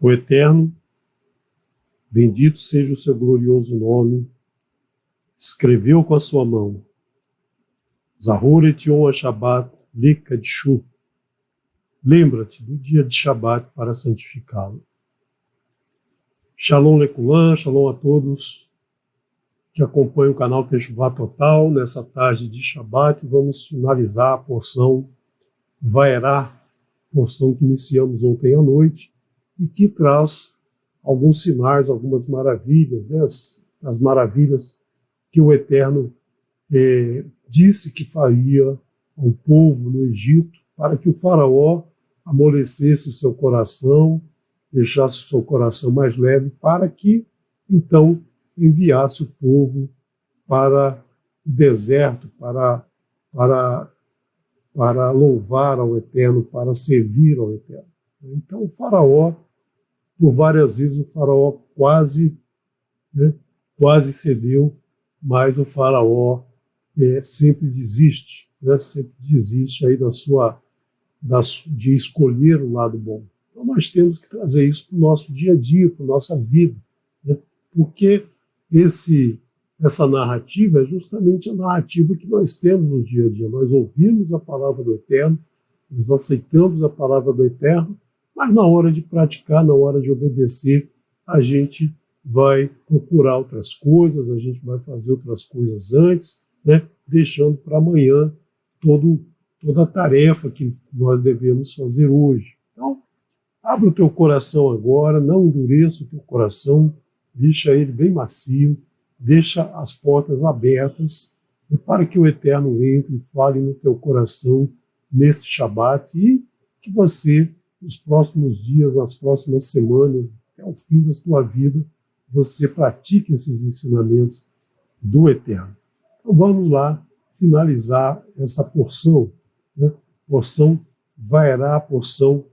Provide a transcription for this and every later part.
O Eterno, bendito seja o seu glorioso nome, escreveu com a sua mão, Zahor et Yom HaShabbat Lekadshu. Lembra-te do dia de Shabat para santificá-lo. Shalom Lekulam, shalom a todos que acompanham o canal Teshuvah Total. Nessa tarde de Shabat, vamos finalizar a porção Vaerá, porção que iniciamos ontem à noite, e que traz alguns sinais, algumas maravilhas, né? As maravilhas que o Eterno disse que faria ao povo no Egito, para que o faraó amolecesse o seu coração, deixasse o seu coração mais leve, para que, então, enviasse o povo para o deserto, para louvar ao Eterno, para servir ao Eterno. Então, o faraó, por várias vezes, o faraó quase cedeu, mas o faraó sempre desiste, sempre desiste aí de escolher o lado bom. Então nós temos que trazer isso para o nosso dia a dia, para a nossa vida, porque essa narrativa é justamente a narrativa que nós temos no dia a dia. Nós ouvimos a palavra do Eterno, nós aceitamos a palavra do Eterno, mas na hora de praticar, na hora de obedecer, a gente vai procurar outras coisas, a gente vai fazer outras coisas antes, deixando para amanhã toda a tarefa que nós devemos fazer hoje. Então, abra o teu coração agora, não endureça o teu coração, deixa ele bem macio, deixa as portas abertas para que o Eterno entre e fale no teu coração nesse Shabat e que você, nos próximos dias, nas próximas semanas, até o fim da tua vida, você pratique esses ensinamentos do Eterno. Então vamos lá finalizar essa porção, porção Vaerá, porção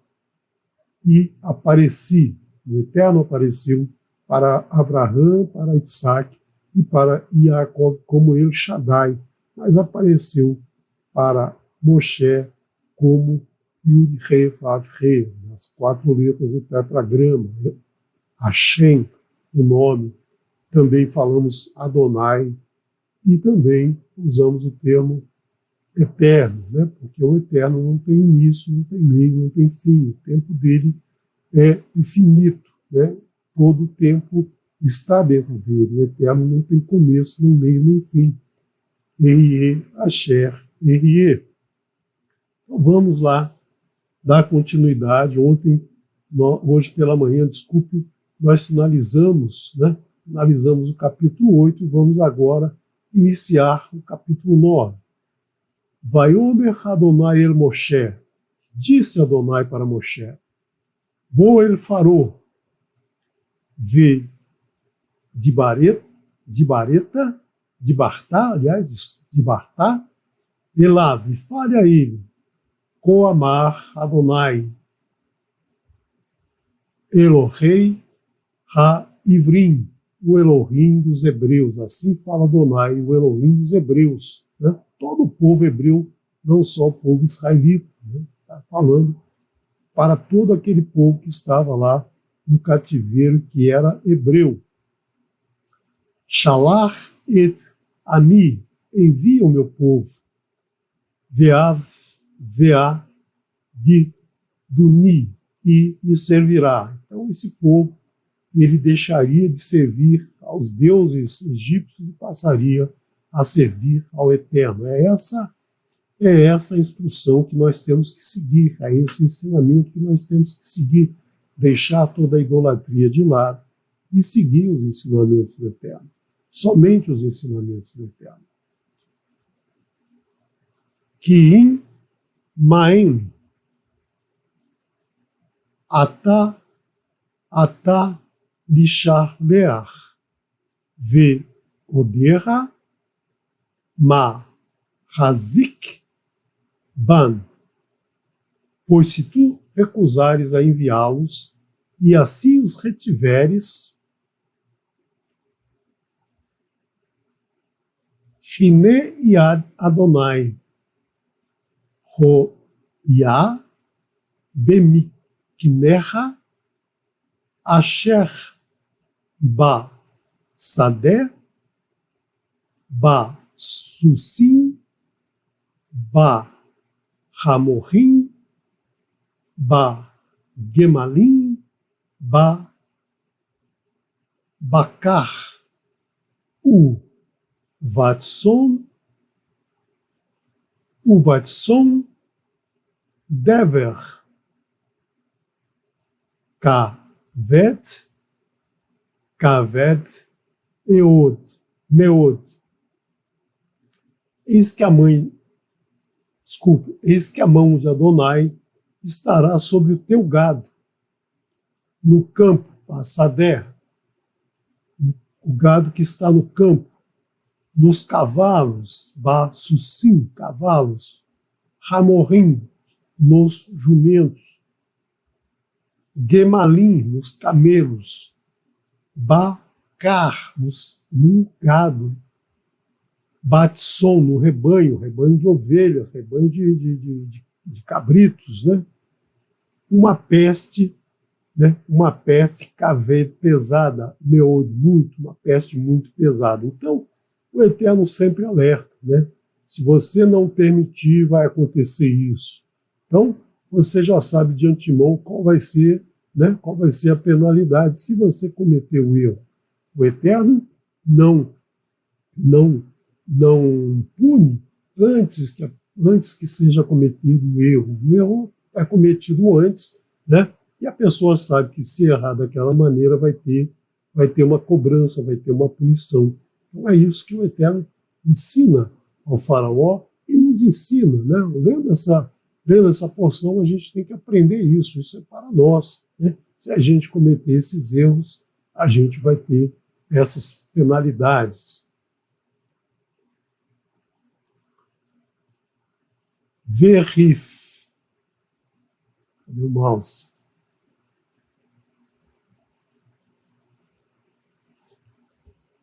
e apareci. O Eterno apareceu para Abraham, para Isaac e para Yaakov como El Shaddai, mas apareceu para Moshe como Yud-He Vav-He, as 4 letras do tetragrama, Hashem, o nome. Também falamos Adonai e também usamos o termo eterno, porque o Eterno não tem início, não tem meio, não tem fim. O tempo dele é infinito, todo o tempo está dentro dele. O Eterno não tem começo, nem meio, nem fim. Erie, Asher, Erie. Então vamos lá dar continuidade. Hoje pela manhã, desculpe, nós finalizamos o capítulo 8 e vamos agora iniciar o capítulo 9. Vaiomer Adonai el Moshe, disse Adonai para Moshe, Bo el Faró, ve de Bartá, Elav, e fale a ele, Koamar Adonai, Elohei Ha-Ivrim, o Elohim dos hebreus. Assim fala Adonai, o Elohim dos hebreus. Todo o povo hebreu, não só o povo israelita. Está falando para todo aquele povo que estava lá no cativeiro, que era hebreu. Shalach et ami, envia o meu povo. Veav, veá, viduni, e me servirá. Então esse povo, ele deixaria de servir aos deuses egípcios e passaria a servir ao Eterno. É essa a instrução que nós temos que seguir, é esse o ensinamento que nós temos que seguir, deixar toda a idolatria de lado e seguir os ensinamentos do Eterno, somente os ensinamentos do Eterno. Kiim Maem Ata Lishar Leach Ve Odera Ma Hazik Ban, pois se tu recusares a enviá-los e assim os retiveres, Hine Yad Adonai Ho Ya Bemiknecha Asher ba sadeh, ba susim, ba hamorim, ba gemalim, ba bakar, u vatson, dever, kavet, meod. Eis que a mão de Adonai estará sobre o teu gado, no campo, passader, o gado que está no campo, nos cavalos, sussim, cavalos, hamorim, nos jumentos, gemalim, nos camelos, bakar, no gado, batson, no rebanho de ovelhas, rebanho de cabritos, né? Uma peste pesada, uma peste muito pesada. Então, o Eterno sempre alerta, né? Se você não permitir, vai acontecer isso. Então, você já sabe de antemão qual vai ser a penalidade se você cometer o erro. O Eterno não pune antes que seja cometido o erro. O erro é cometido antes, né? E a pessoa sabe que se errar daquela maneira vai ter uma cobrança, vai ter uma punição. Então é isso que o Eterno ensina ao faraó e nos ensina, né? Lendo essa porção, a gente tem que aprender isso é para nós, né? Se a gente cometer esses erros, a gente vai ter essas penalidades. Verif. Cadê o mouse?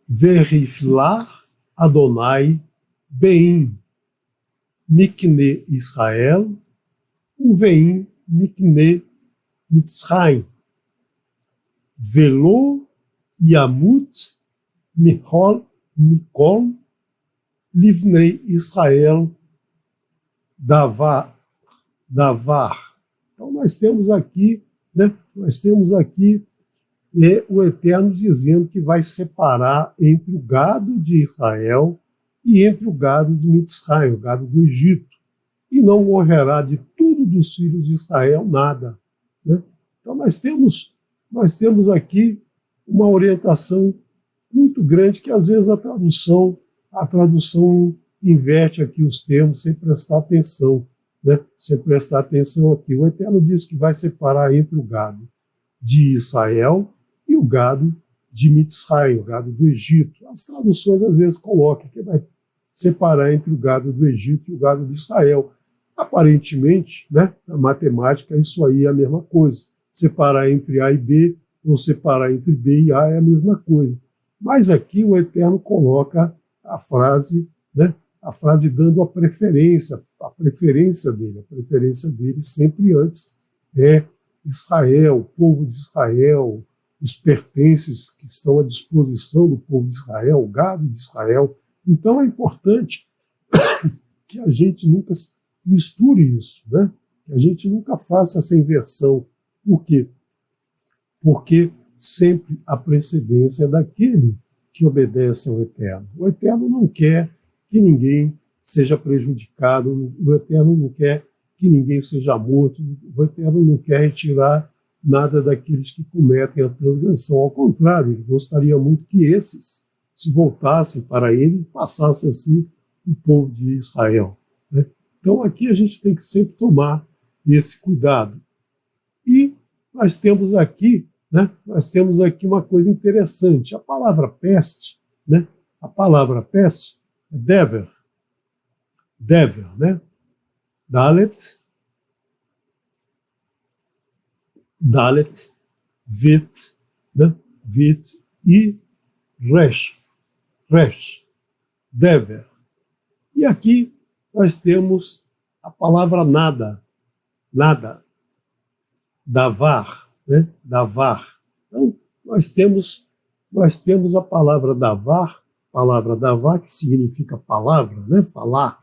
Veriflar Adonai Beim Mikne Israel Uveim Mikne Mitzrayim Velo Yamut Mikol Livnei Israel Davar. Então nós temos aqui o Eterno dizendo que vai separar entre o gado de Israel e entre o gado de Mitzrayim, o gado do Egito, e não morrerá de tudo dos filhos de Israel nada, né? Então nós temos aqui uma orientação muito grande que às vezes a tradução inverte aqui os termos sem prestar atenção, né? Sem prestar atenção aqui. O Eterno diz que vai separar entre o gado de Israel e o gado de Mitzrayim, o gado do Egito. As traduções às vezes colocam que vai separar entre o gado do Egito e o gado de Israel. Aparentemente, né, na matemática, isso aí é a mesma coisa. Separar entre A e B ou separar entre B e A é a mesma coisa. Mas aqui o Eterno coloca a frase, né, dando a preferência dele. A preferência dele sempre antes é Israel, o povo de Israel, os pertences que estão à disposição do povo de Israel, o gado de Israel. Então é importante que a gente nunca misture isso, né? Que a gente nunca faça essa inversão. Por quê? Porque sempre a precedência é daquele que obedece ao Eterno. O Eterno não quer que ninguém seja prejudicado, o Eterno não quer que ninguém seja morto, o Eterno não quer retirar nada daqueles que cometem a transgressão. Ao contrário, ele gostaria muito que esses se voltassem para ele e passassem a ser o povo de Israel, né? Então aqui a gente tem que sempre tomar esse cuidado. E nós temos aqui uma coisa interessante. A palavra peste, né? A palavra peste é dever, né? Dalet, Vit, né? Vit e Resh, dever. E aqui nós temos a palavra nada, davar, né? Davar. Então nós temos a palavra davar, que significa palavra, né? Falar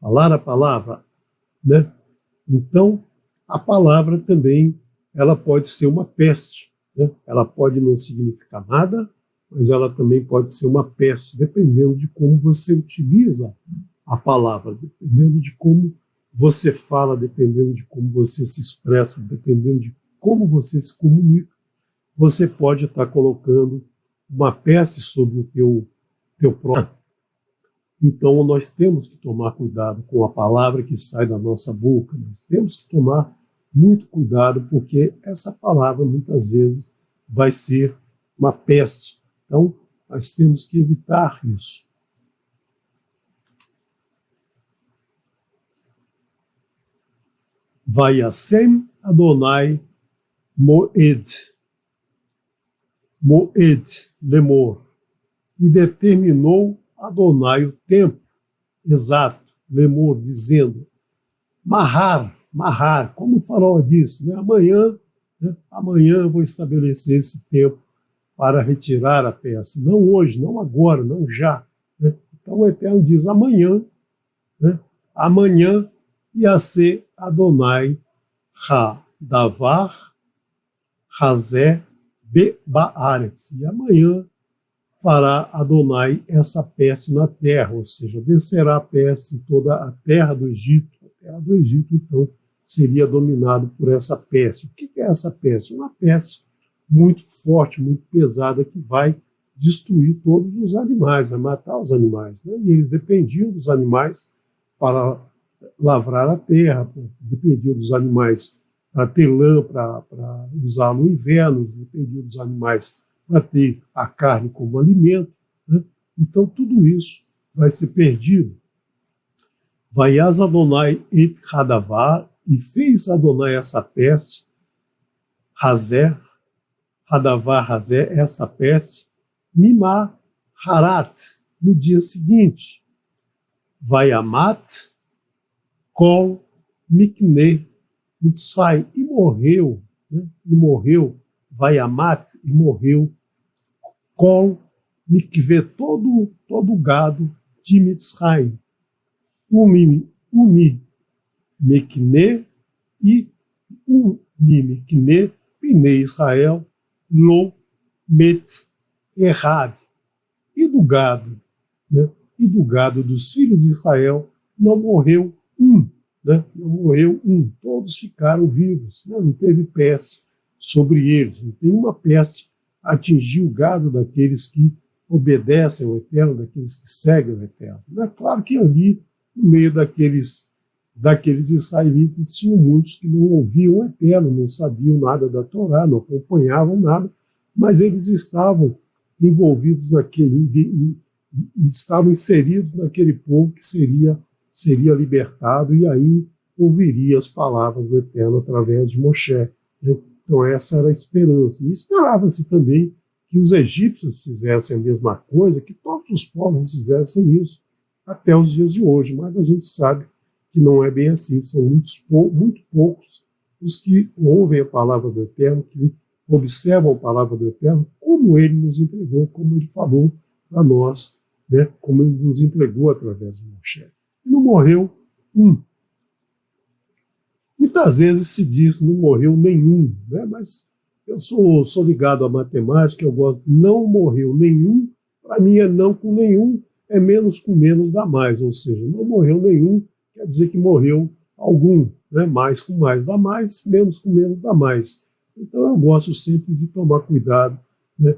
a palavra, né? Então, a palavra também, ela pode ser uma peste, né? Ela pode não significar nada, mas ela também pode ser uma peste, dependendo de como você utiliza a palavra, dependendo de como você fala, dependendo de como você se expressa, dependendo de como você se comunica, você pode estar colocando uma peste sobre o teu próprio. Então, nós temos que tomar cuidado com a palavra que sai da nossa boca, nós temos que tomar muito cuidado, porque essa palavra, muitas vezes, vai ser uma peste. Então, nós temos que evitar isso. Vayasem Adonai Moed, lemor, e determinou Adonai o tempo exato, lemor, dizendo, mahar, como o faraó disse, né? Amanhã eu vou estabelecer esse tempo para retirar a peça, não hoje, não agora, não já, né? Então o Eterno diz amanhã, né? Amanhã ia ser Adonai ha-davar hazé be-baaretz, e amanhã fará Adonai essa peste na terra, ou seja, descerá a peste em toda a terra do Egito. A terra do Egito, então, seria dominado por essa peste. O que é essa peste? Uma peste muito forte, muito pesada, que vai destruir todos os animais, vai matar os animais, né? E eles dependiam dos animais para lavrar a terra, dependiam dos animais para ter lã, para usar no inverno, eles dependiam dos animais para ter a carne como alimento, né? Então tudo isso vai ser perdido. Vayaz Adonai et Hadavar, e fez Adonai essa peste, Hadavar Hazé, esta peste, Mimá Harat, no dia seguinte. Vayamat Kol Mikne Mitzai, e morreu, né? Vayamat, e morreu Kol Mikve, todo o gado de Mitzrayim, Umi Mekne, e Umi Mekne, Pnei Israel, Lo Met Errad, e do gado, né? E do gado dos filhos de Israel não morreu um, né? Não morreu um, todos ficaram vivos, né? Não teve peste sobre eles, não tem uma peste atingir o gado daqueles que obedecem ao Eterno, daqueles que seguem o Eterno. É claro que ali, no meio daqueles israelitas, tinham muitos que não ouviam o Eterno, não sabiam nada da Torá, não acompanhavam nada, mas eles estavam envolvidos estavam inseridos naquele povo que seria libertado, e aí ouviria as palavras do Eterno através de Moshe, né? Então essa era a esperança. E esperava-se também que os egípcios fizessem a mesma coisa, que todos os povos fizessem isso até os dias de hoje. Mas a gente sabe que não é bem assim. São muito poucos os que ouvem a palavra do Eterno, que observam a palavra do Eterno, como ele nos entregou, como ele falou para nós, né? Como ele nos entregou através de Moshe. E não morreu um. Muitas vezes se diz não morreu nenhum, né? Mas eu sou ligado à matemática, eu gosto, não morreu nenhum, para mim é não com nenhum, é menos com menos dá mais, ou seja, não morreu nenhum, quer dizer que morreu algum, né? Mais com mais dá mais, menos com menos dá mais. Então eu gosto sempre de tomar cuidado, né?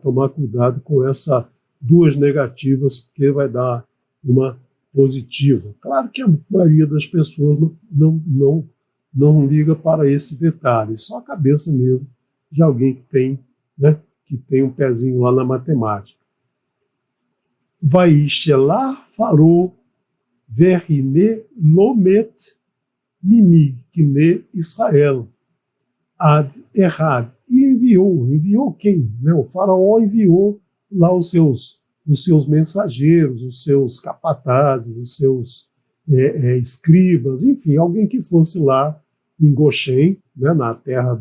Tomar cuidado com essas duas negativas, porque vai dar uma positiva. Claro que a maioria das pessoas não liga para esse detalhe, só a cabeça mesmo de alguém que tem, né, que tem um pezinho lá na matemática. Vaishelah farô verine lomet mimi kne Israel ad errad, e enviou quem? Né? O faraó enviou lá os seus mensageiros, os seus capatazes, os seus escribas, enfim, alguém que fosse lá em Goshen, né, na terra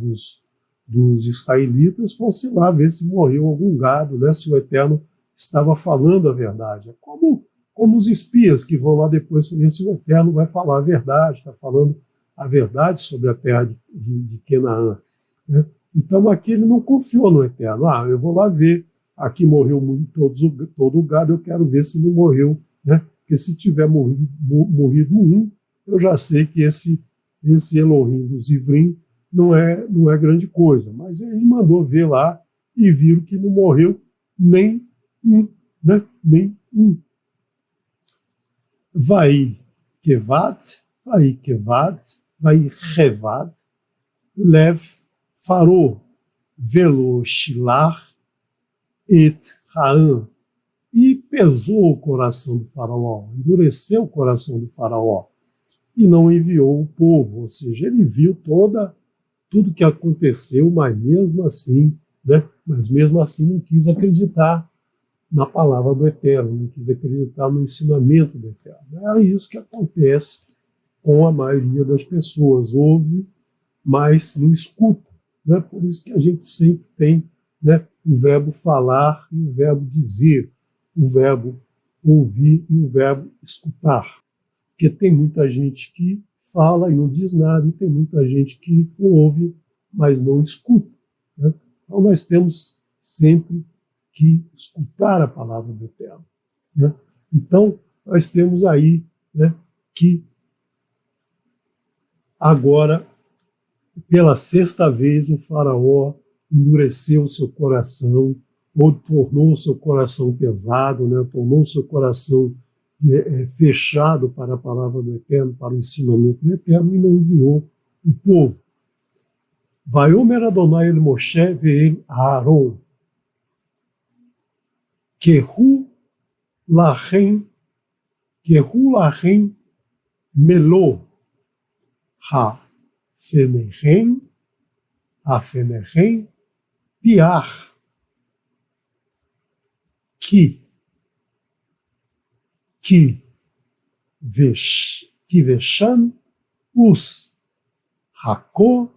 dos israelitas fosse lá ver se morreu algum gado, né, se o Eterno estava falando a verdade. É como os espias que vão lá depois para ver se o Eterno vai falar a verdade, está falando a verdade sobre a terra de Canaã. Né? Então aqui ele não confiou no Eterno. Eu vou lá ver, aqui morreu todo o gado, eu quero ver se não morreu, né? Porque se tiver morrido um, eu já sei que esse Elohim dos Ivrim não é grande coisa. Mas ele mandou ver lá e viram que não morreu nem um, né? Nem um. Vai kevat, vai revad, lev farou velo shilach et Raam, e pesou o coração do faraó, endureceu o coração do faraó, e não enviou o povo, ou seja, ele viu tudo que aconteceu, mas mesmo assim não quis acreditar na palavra do Eterno, não quis acreditar no ensinamento do Eterno. É isso que acontece com a maioria das pessoas, ouve, mas não escuta. Né? Por isso que a gente sempre tem, né, o verbo falar e o verbo dizer, o verbo ouvir e o verbo escutar. Porque tem muita gente que fala e não diz nada, e tem muita gente que ouve, mas não escuta. Né? Então nós temos sempre que escutar a palavra do Eterno. Né? Então nós temos aí, né, que agora, pela sexta vez, o faraó endureceu o seu coração, ou tornou o seu coração pesado, né? Tornou o seu coração fechado para a palavra do Eterno, para o ensinamento do Eterno, e não enviou o povo. Vaiomer Adonai el Moshe ve'el Aaron, Kehu lachem melo ha-fenechem piach ki veshan us hako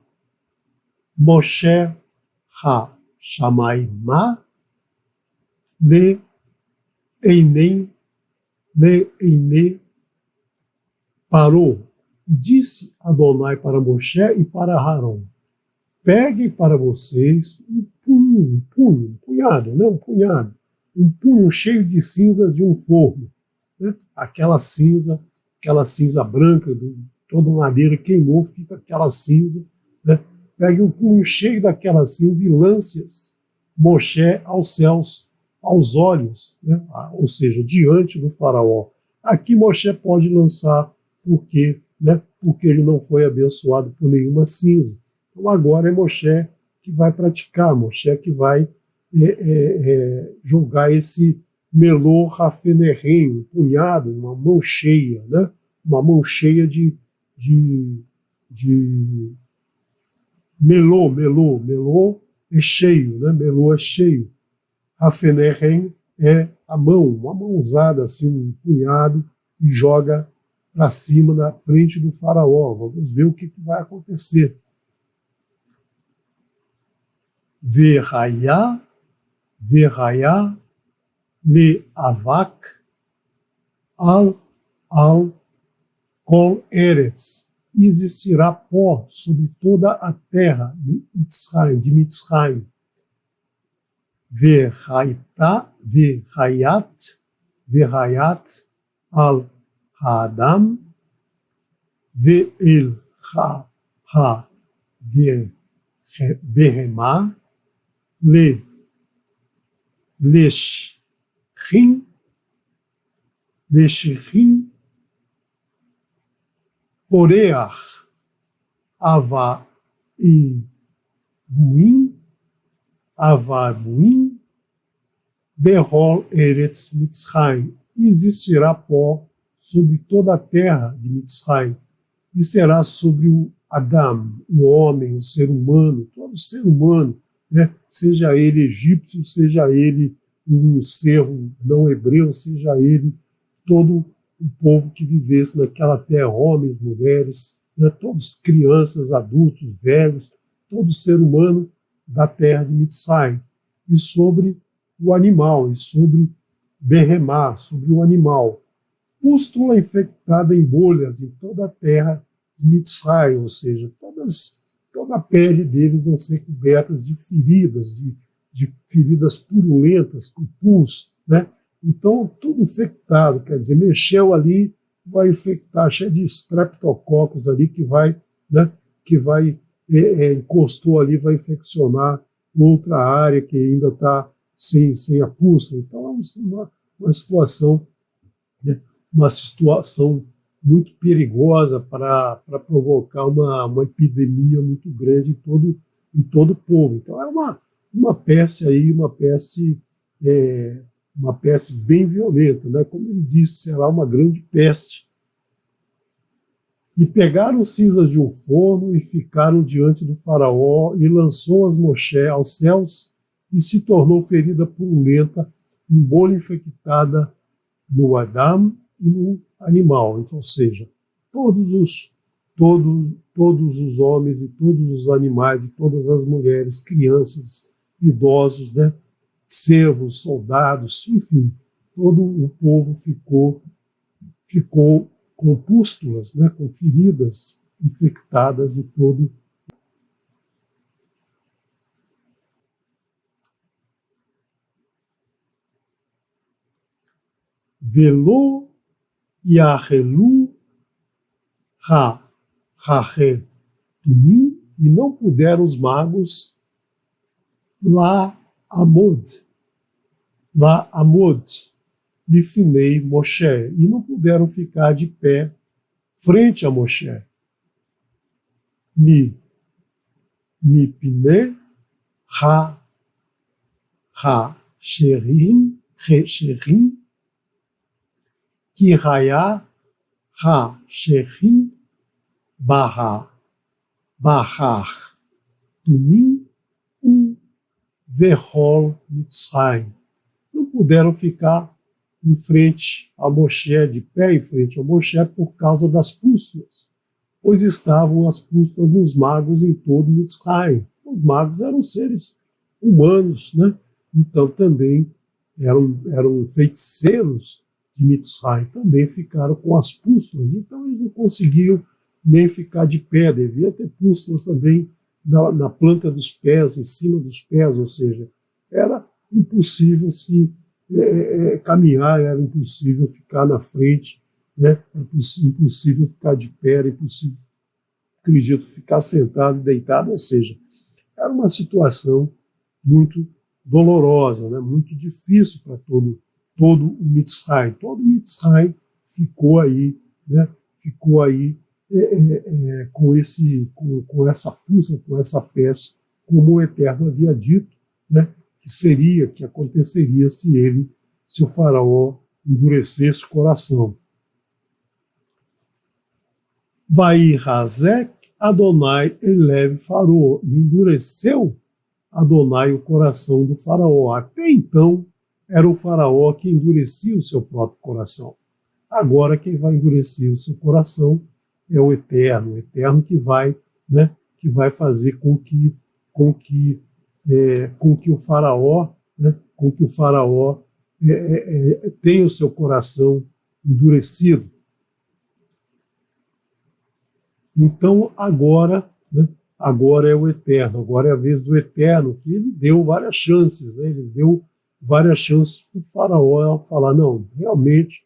Moshe ha-shamayma le einem parou. E disse Adonai para Moshe e para Arão: peguem para vocês um punhado cheio de cinzas de um forno, né? Aquela cinza branca, toda madeira queimou, fica aquela cinza, né? Pegue um punho cheio daquela cinza e lance-as, Moshe, aos céus, aos olhos, né? Ou seja, diante do faraó. Aqui Moshe pode lançar, porque ele não foi abençoado por nenhuma cinza. Então agora é Moshe que vai praticar, Moshe que vai jogar esse melô rafenerem, um punhado, uma mão cheia, né? Uma mão cheia de melô é cheio, né? Melô é cheio. Rafenerem é a mão, uma mãozada, assim, um punhado, e joga para cima, na frente do faraó. Vamos ver o que vai acontecer. Verraya le avak al kol eretz. Existirá pó sobre toda a terra de Mitzrayim. Verrayat al Adam ve'el ha behemah leshchim poreach ava buim berol eretz Mitzrayim. Existirá pó sobre toda a terra de Mitzrayim, e será sobre o Adam, o homem, o ser humano, todo ser humano, né? Seja ele egípcio, seja ele um servo não hebreu, seja ele todo o povo que vivesse naquela terra, homens, mulheres, né? Todos crianças, adultos, velhos, todo ser humano da terra de Mitzrayim, e sobre o animal, e sobre Behemá, sobre o animal. Pústula infectada em bolhas em toda a terra de Mitzrayim, ou seja, toda a pele deles vão ser cobertas de feridas, de feridas purulentas, com pus, né? Então, tudo infectado, quer dizer, mexeu ali, vai infectar, cheio de streptococcus ali que vai, né, encostou ali, vai infeccionar outra área que ainda está sem a pústula. Então, é uma situação, né, uma situação muito perigosa para provocar uma epidemia muito grande em todo o povo. Então, é uma peste aí, uma peste bem violenta, né? Como ele disse, será uma grande peste. E pegaram cinzas de um forno e ficaram diante do faraó, e lançou as Moshe aos céus, e se tornou ferida purulenta, em bolha infectada no Adam e no animal. Então, ou seja, todos os homens e todos os animais e todas as mulheres, crianças, idosos, né, servos, soldados, enfim, todo o povo ficou com pústulas, né, com feridas infectadas e todo. Velo Yahelu Ha Tumim, e não puderam os magos lá Amod, Lifinei Moshe, e não puderam ficar de pé frente a Moshe. Mi Pine Sherim Ki Haya Sherim Bahar Tumim Verhol Mitzrayim. Não puderam ficar em frente a Moshe, de pé em frente a Moshe, por causa das pústulas, pois estavam as pústulas dos magos em todo Mitzrayim. Os magos eram seres humanos, né? Então também eram feiticeiros de Mitzrayim, também ficaram com as pústulas. Então eles não conseguiam nem ficar de pé, devia ter pústulas também na planta dos pés, em cima dos pés, ou seja, era impossível caminhar, era impossível ficar na frente, né? Era impossível ficar de pé, era impossível, acredito, ficar sentado e deitado, ou seja, era uma situação muito dolorosa, né? Muito difícil para todo o Mitzrayim. Todo o Mitzrayim ficou aí, né? Com essa pulsa, com essa peste, como o Eterno havia dito, né, que aconteceria se o faraó endurecesse o coração. Vai Razek Adonai Elev Faraó, e endureceu Adonai o coração do faraó. Até então era o faraó que endurecia o seu próprio coração. Agora quem vai endurecer o seu coração é o Eterno que vai, né, que vai fazer com que o faraó, né, tenha o seu coração endurecido. Então agora, né, agora é o Eterno, agora é a vez do Eterno, que ele deu várias chances, né, ele deu várias chances para o faraó falar, não, realmente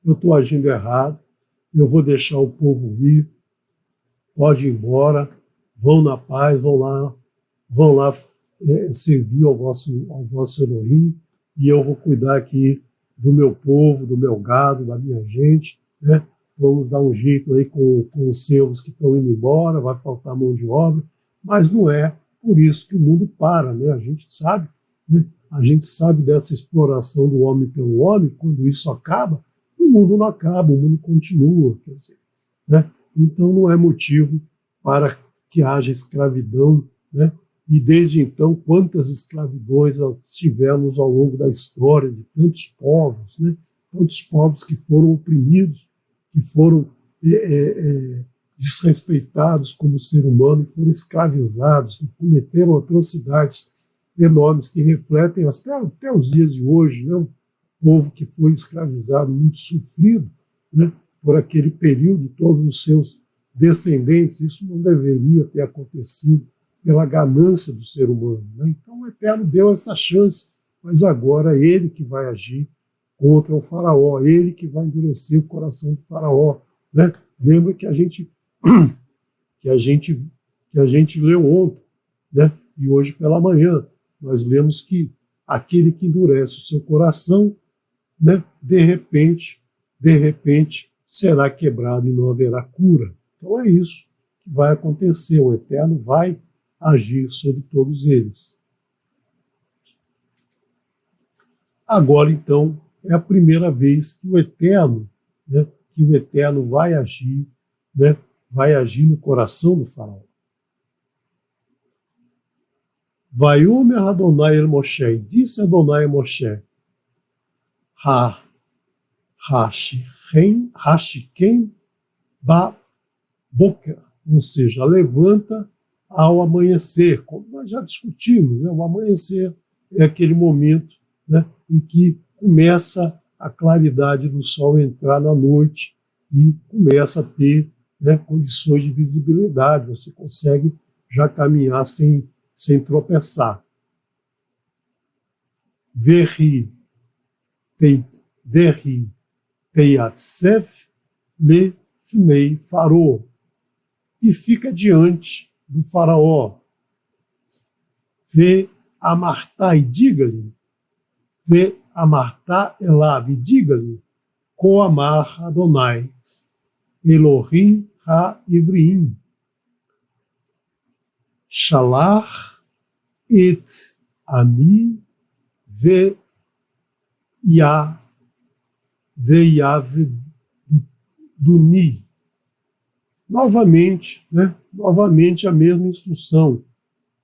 eu estou agindo errado, eu vou deixar o povo ir, pode ir embora, vão na paz, vão lá servir ao vosso Elohim, e eu vou cuidar aqui do meu povo, do meu gado, da minha gente, né? Vamos dar um jeito aí com os servos que estão indo embora, vai faltar mão de obra, mas não é por isso que o mundo para, né? A gente sabe, né? A gente sabe dessa exploração do homem pelo homem, quando isso acaba, o mundo não acaba, o mundo continua, quer dizer, né? Então não é motivo para que haja escravidão, né? E desde então, quantas escravidões tivemos ao longo da história de tantos povos, né? Tantos povos que foram oprimidos, que foram desrespeitados como ser humano e foram escravizados, cometeram atrocidades enormes que refletem até os dias de hoje, né? Um povo que foi escravizado, muito sofrido, né? Por aquele período, de todos os seus descendentes. Isso não deveria ter acontecido pela ganância do ser humano, né? Então o Eterno deu essa chance, mas agora é ele que vai agir contra o faraó, ele que vai endurecer o coração do faraó, né? Lembra que a gente leu ontem, né? E hoje pela manhã nós lemos que aquele que endurece o seu coração, né? De repente será quebrado e não haverá cura. Então é isso que vai acontecer. O Eterno vai agir sobre todos eles. Agora, então, é a primeira vez que o Eterno, né, vai agir, né, vai agir no coração do faraó. Vaiomer Adonai el Moshe, disse Adonai a Moshe, Hashiken ba boker, ou seja, levanta ao amanhecer, como nós já discutimos, né? O amanhecer é aquele momento, né, em que começa a claridade do sol entrar na noite e começa a ter, né, condições de visibilidade, você consegue já caminhar sem tropeçar. Verri Teyatsef le Fnei Faró, e fica diante do faraó. Vê Amartá e diga-lhe, vê Amartá Elav e diga-lhe, Koamar Adonai, Elohim Ha-Ivriim, Shalach et Ami ve Yavduni. Novamente, né? Novamente a mesma instrução.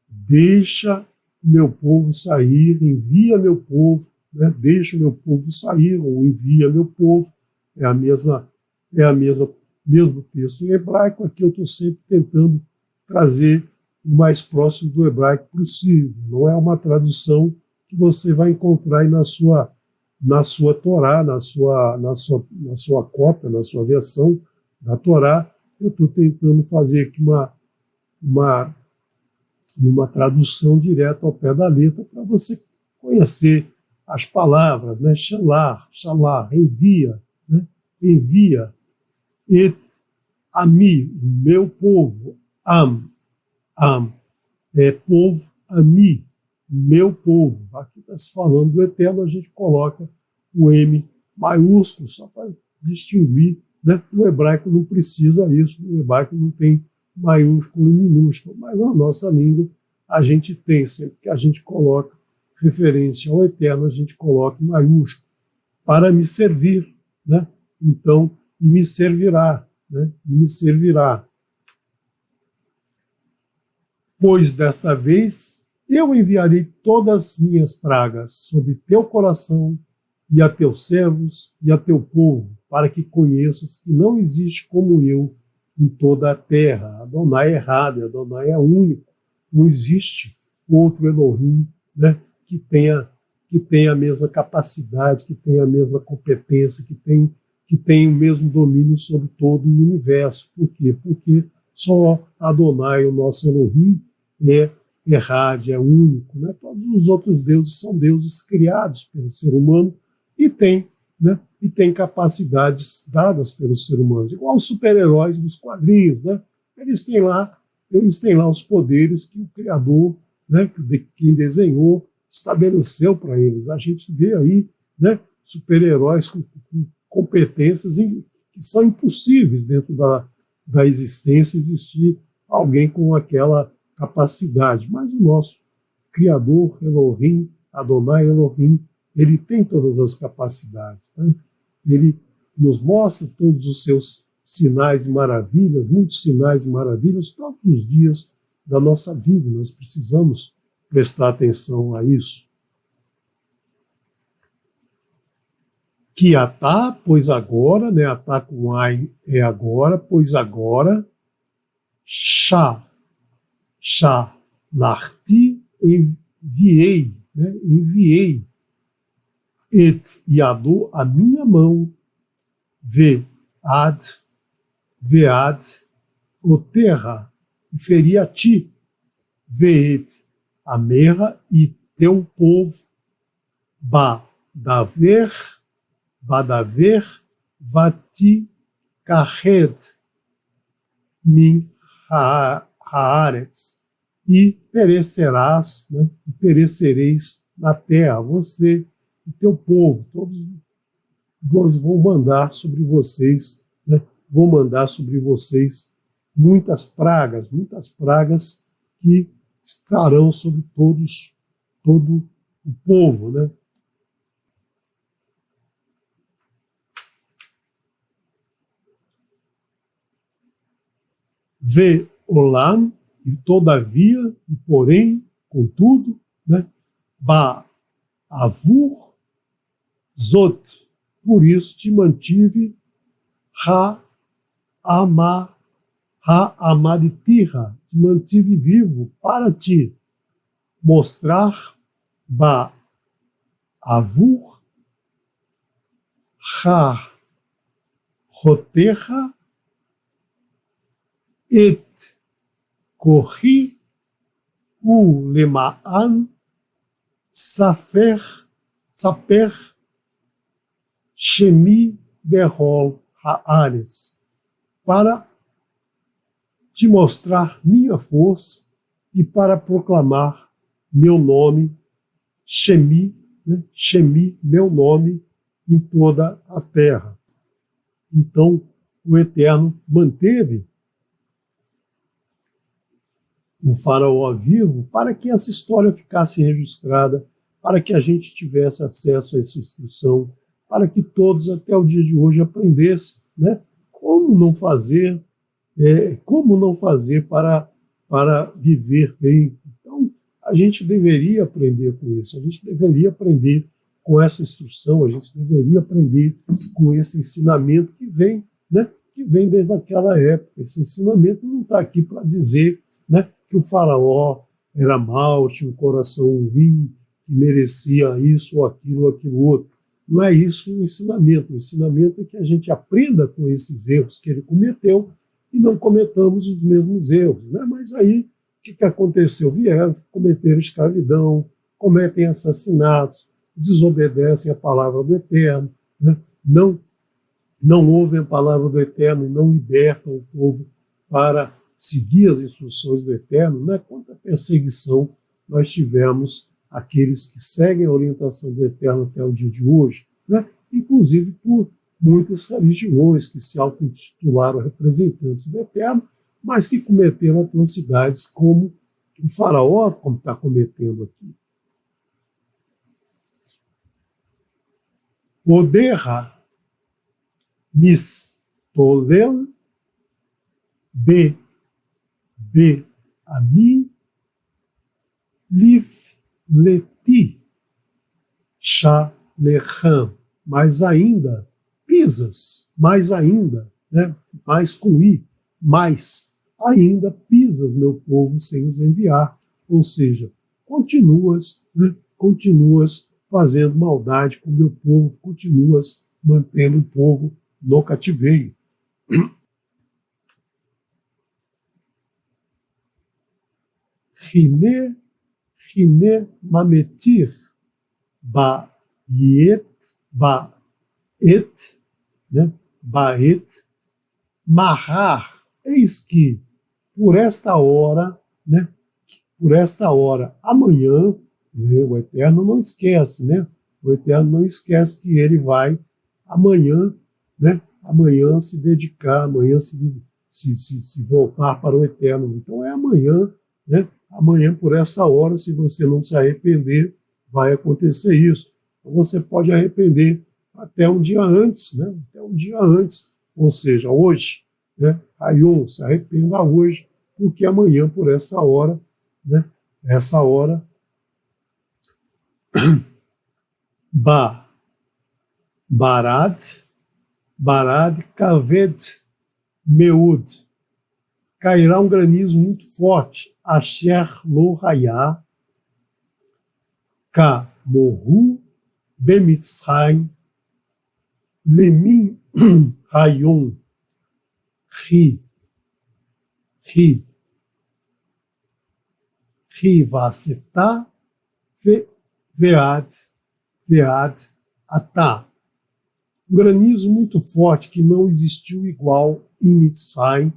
Deixa meu povo sair, envia meu povo, né? Deixa o meu povo sair, ou envia meu povo. É mesmo texto em hebraico. Aqui eu estou sempre tentando trazer o mais próximo do hebraico possível. Não é uma tradução que você vai encontrar aí na sua Torá, na sua cópia, na sua versão da Torá. Eu estou tentando fazer aqui uma tradução direta ao pé da letra para você conhecer as palavras, né? Shalar, envia, né? Envia. Et ami, meu povo, é povo, ami, meu povo. Aqui está se falando do Eterno, a gente coloca o M maiúsculo só para distinguir, né? No hebraico não precisa isso, no hebraico não tem maiúsculo e minúsculo, mas na nossa língua a gente tem, sempre que a gente coloca referência ao Eterno, a gente coloca em maiúsculo, para me servir, né? Então, e me servirá, né? E me servirá. Pois desta vez eu enviarei todas as minhas pragas sobre teu coração e a teus servos e a teu povo, para que conheças que não existe como eu em toda a terra. Adonai é errado, Adonai é único. Não existe outro Elohim, né, que tenha a mesma capacidade, que tenha a mesma competência, que tem o mesmo domínio sobre todo o universo. Por quê? Porque só Adonai, o nosso Elohim, é errado, é único, né? Todos os outros deuses são deuses criados pelo ser humano e têm, né, capacidades dadas pelo ser humano, igual os super-heróis dos quadrinhos, né? Eles têm lá os poderes que o Criador, né, quem desenhou, estabeleceu para eles. A gente vê aí, né, super-heróis com competências que são impossíveis dentro da existência existir alguém com aquela capacidade. Mas o nosso Criador, Elohim, Adonai Elohim, ele tem todas as capacidades, né? Ele nos mostra todos os seus sinais e maravilhas, muitos sinais e maravilhas, todos os dias da nossa vida. Nós precisamos prestar atenção a isso. Que atá, pois agora, né? Atá com ai é agora, pois agora, Shalachti, enviei, né? Enviei, et yado, a minha mão, vead, o terra, e feri a ti, veet, a merra, e teu povo, badaver, vati, kahed, min haaretz, e perecerás, né? E perecereis na terra, você e teu povo, todos vão mandar sobre vocês, né? Vou mandar sobre vocês muitas pragas que estarão sobre todo o povo, né? Vê olam, e todavia, e porém, contudo, né? Avur zot, por isso te mantive ha'amaditiha, te mantive vivo para te mostrar avur ha'chotecha et korhi ulema'an saper shemi berol haaretz, para te mostrar minha força e para proclamar meu nome, Shemi, né? Shemi, meu nome, em toda a terra. Então, o Eterno manteve o faraó vivo para que essa história ficasse registrada, para que a gente tivesse acesso a essa instrução, para que todos até o dia de hoje aprendessem, né? Como não fazer para viver bem. Então, a gente deveria aprender com isso, a gente deveria aprender com essa instrução, a gente deveria aprender com esse ensinamento que vem, né? Que vem desde aquela época. Esse ensinamento não está aqui para dizer, né, que o faraó era mau, tinha um coração ruim, que merecia isso ou aquilo outro. Não é isso o ensinamento. O ensinamento é que a gente aprenda com esses erros que ele cometeu e não cometamos os mesmos erros, né? Mas aí, o que aconteceu? Vieram, cometeram escravidão, cometem assassinatos, desobedecem a palavra do Eterno, né? Não ouvem a palavra do Eterno e não libertam o povo para seguir as instruções do Eterno, né? Quanta perseguição nós tivemos aqueles que seguem a orientação do Eterno até o dia de hoje, né? Inclusive por muitas religiões que se auto-intitularam representantes do Eterno, mas que cometeram atrocidades como o faraó, como está cometendo aqui. Oderra mistolel ami leti shalechan, mais ainda pisas, mais ainda, né? Mais com i, mais ainda pisas meu povo sem os enviar, ou seja, continuas, né? Continuas fazendo maldade com o meu povo, continuas mantendo o povo no cativeiro. Hine mametir baet mahar, eis que por esta hora, né? Por esta hora, amanhã, né, o Eterno não esquece, né? O Eterno não esquece que ele vai amanhã, né? Amanhã se dedicar, amanhã se voltar para o Eterno. Então é amanhã, né? Amanhã, por essa hora, se você não se arrepender, vai acontecer isso. Então, você pode arrepender até um dia antes, né? Até um dia antes, ou seja, hoje, né? Ayom, se arrependa hoje, porque amanhã, por essa hora, né? Essa hora, barad kaved meud, cairá um granizo muito forte, Asher lo hayá, ka morru bemitzrayim, lemin hayon, ri vasetá, vead atá. Um granizo muito forte que não existiu igual em Mitzrayim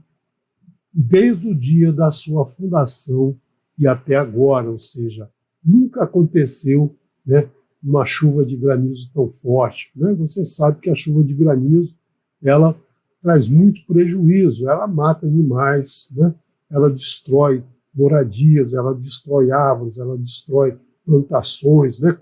desde o dia da sua fundação e até agora, ou seja, nunca aconteceu, né, uma chuva de granizo tão forte. Né? Você sabe que a chuva de granizo ela traz muito prejuízo, ela mata animais, né? Ela destrói moradias, ela destrói árvores, ela destrói plantações. Né?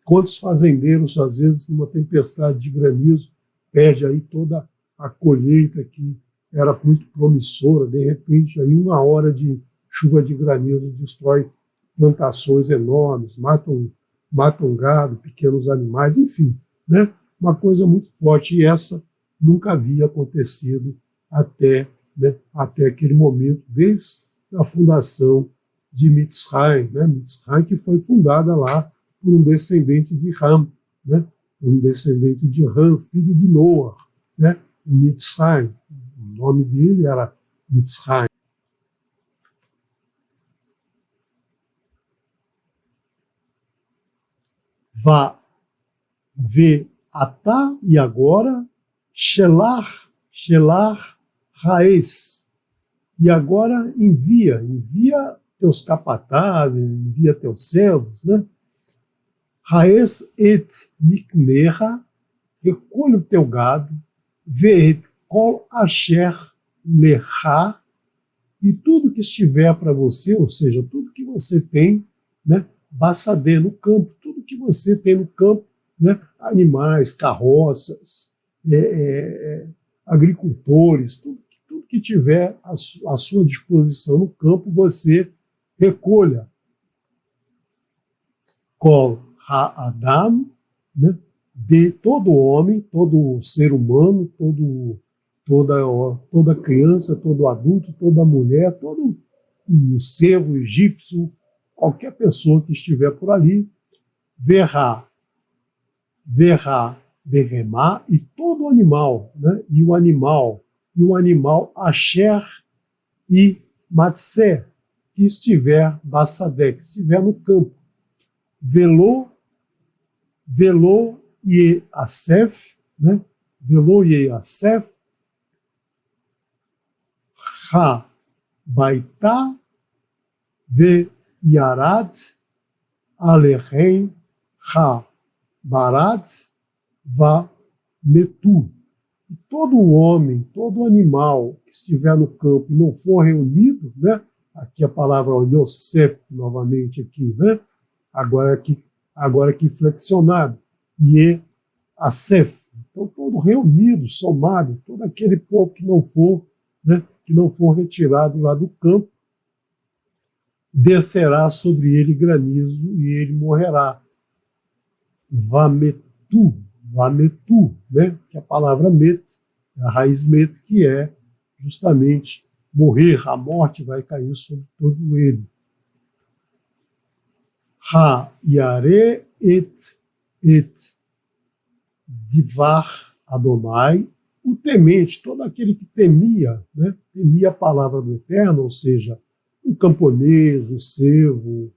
Quantos fazendeiros, às vezes, numa tempestade de granizo, perde aí toda a colheita que era muito promissora, de repente, aí 1 hora de chuva de granizo destrói plantações enormes, matam gado, pequenos animais, enfim, né? Uma coisa muito forte, e essa nunca havia acontecido até aquele momento, desde a fundação de Mitzrayim, né? Mitzrayim que foi fundada lá por um descendente de Ham, né? Um descendente de Ham, filho de Noah, né? O Mitzrayim, o nome dele era Mitzrayim. Vá ver atá, e agora Shelach Haes, e agora envia teus capatazes, envia teus servos, né? Haes et mikneha, recolhe o teu gado, ve'et kol asher lecha, e tudo que estiver para você, ou seja, tudo que você tem, né? Bassadê no campo, tudo que você tem no campo, né? Animais, carroças, agricultores, tudo que tiver à sua disposição no campo, você recolha. Kol ha'adam, né? De todo homem, todo ser humano, toda criança, todo adulto, toda mulher, todo um servo egípcio, qualquer pessoa que estiver por ali, verá berremá, e todo animal, né? E o animal asher e matzé, que estiver bassadé, que estiver no campo, velô e asef, né? Velô e asef, ha baitá ve Yarad Alechem Ha Barat Va Metu. Todo homem, todo animal que estiver no campo e não for reunido, né? Aqui a palavra Yosef novamente aqui, né? Agora aqui flexionado. E Asef. Então todo reunido, somado, todo aquele povo que não for, né? Que não for retirado lá do campo, descerá sobre ele granizo e ele morrerá. Vametu, né? Que a palavra met, a raiz met, que é justamente morrer, a morte vai cair sobre todo ele. Ha yare et divar Adonai, o temente, todo aquele que temia, né? Temia a palavra do Eterno, ou seja, um camponês, um servo,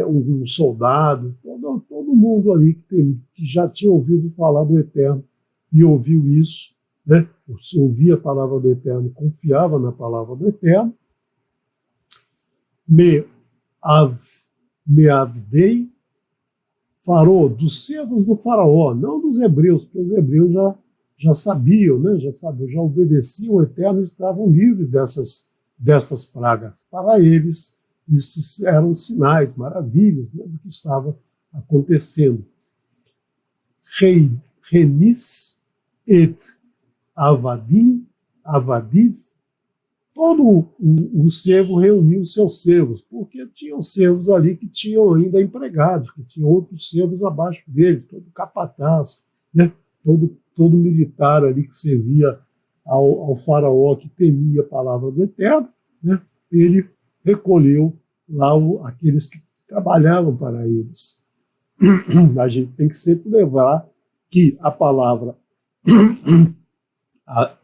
um soldado, todo mundo ali que já tinha ouvido falar do Eterno e ouviu isso, né? Ouvia a palavra do Eterno, confiava na palavra do Eterno. Meavdei farou, dos servos do faraó, não dos hebreus, porque os hebreus já sabiam, né? Já obedeciam o Eterno e estavam livres dessas pragas. Para eles, esses eram sinais, maravilhas, né, do que estava acontecendo. Renis et Avadiv, todo o servo reuniu os seus servos, porque tinham servos ali que tinham ainda empregados, que tinham outros servos abaixo deles, todo capataz, né, todo militar ali que servia ao faraó que temia a palavra do Eterno, né, ele recolheu lá aqueles que trabalhavam para eles. A gente tem que sempre levar que a palavra a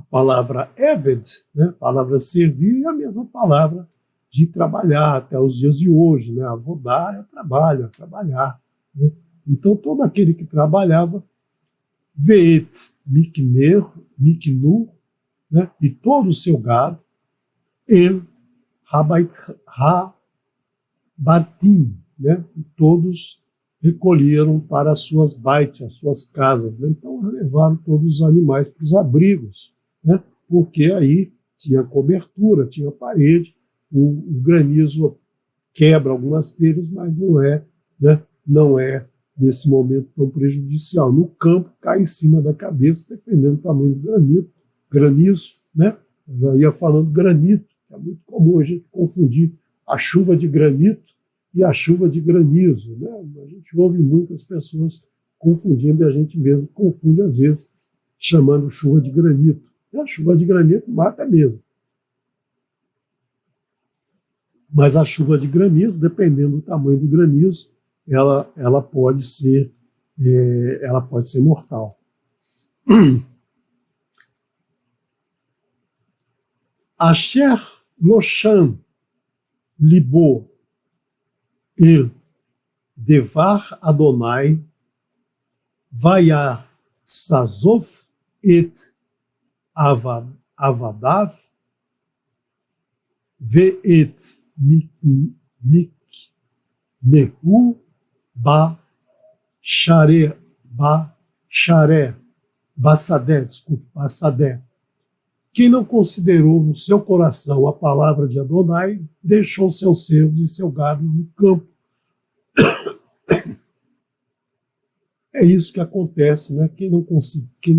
palavra eved, né, a palavra servir, é a mesma palavra de trabalhar até os dias de hoje, né? Avodar é trabalho, é trabalhar, né? Então todo aquele que trabalhava, veet miknur, né, e todo o seu gado, el rabatim, né, e todos recolheram para as suas baites, as suas casas, né? Então levaram todos os animais para os abrigos, né, porque aí tinha cobertura, tinha parede, o granizo quebra algumas telhas, mas não é, né, não é nesse momento tão prejudicial. No campo cai em cima da cabeça, dependendo do tamanho do granizo, né? Eu já ia falando granito, que é muito comum a gente confundir a chuva de granito e a chuva de granizo, né? A gente ouve muitas pessoas confundindo, e a gente mesmo confunde às vezes, chamando chuva de granito. E a chuva de granito mata mesmo. Mas a chuva de granizo, dependendo do tamanho do granizo, ela pode ser mortal. Asher Loshan Libo El Devar Adonai Vaya Tzazof Et Avadav Ve'et Mikmehu Bassadé. Quem não considerou no seu coração a palavra de Adonai, deixou seus servos e seu gado no campo. É isso que acontece, né? Quem não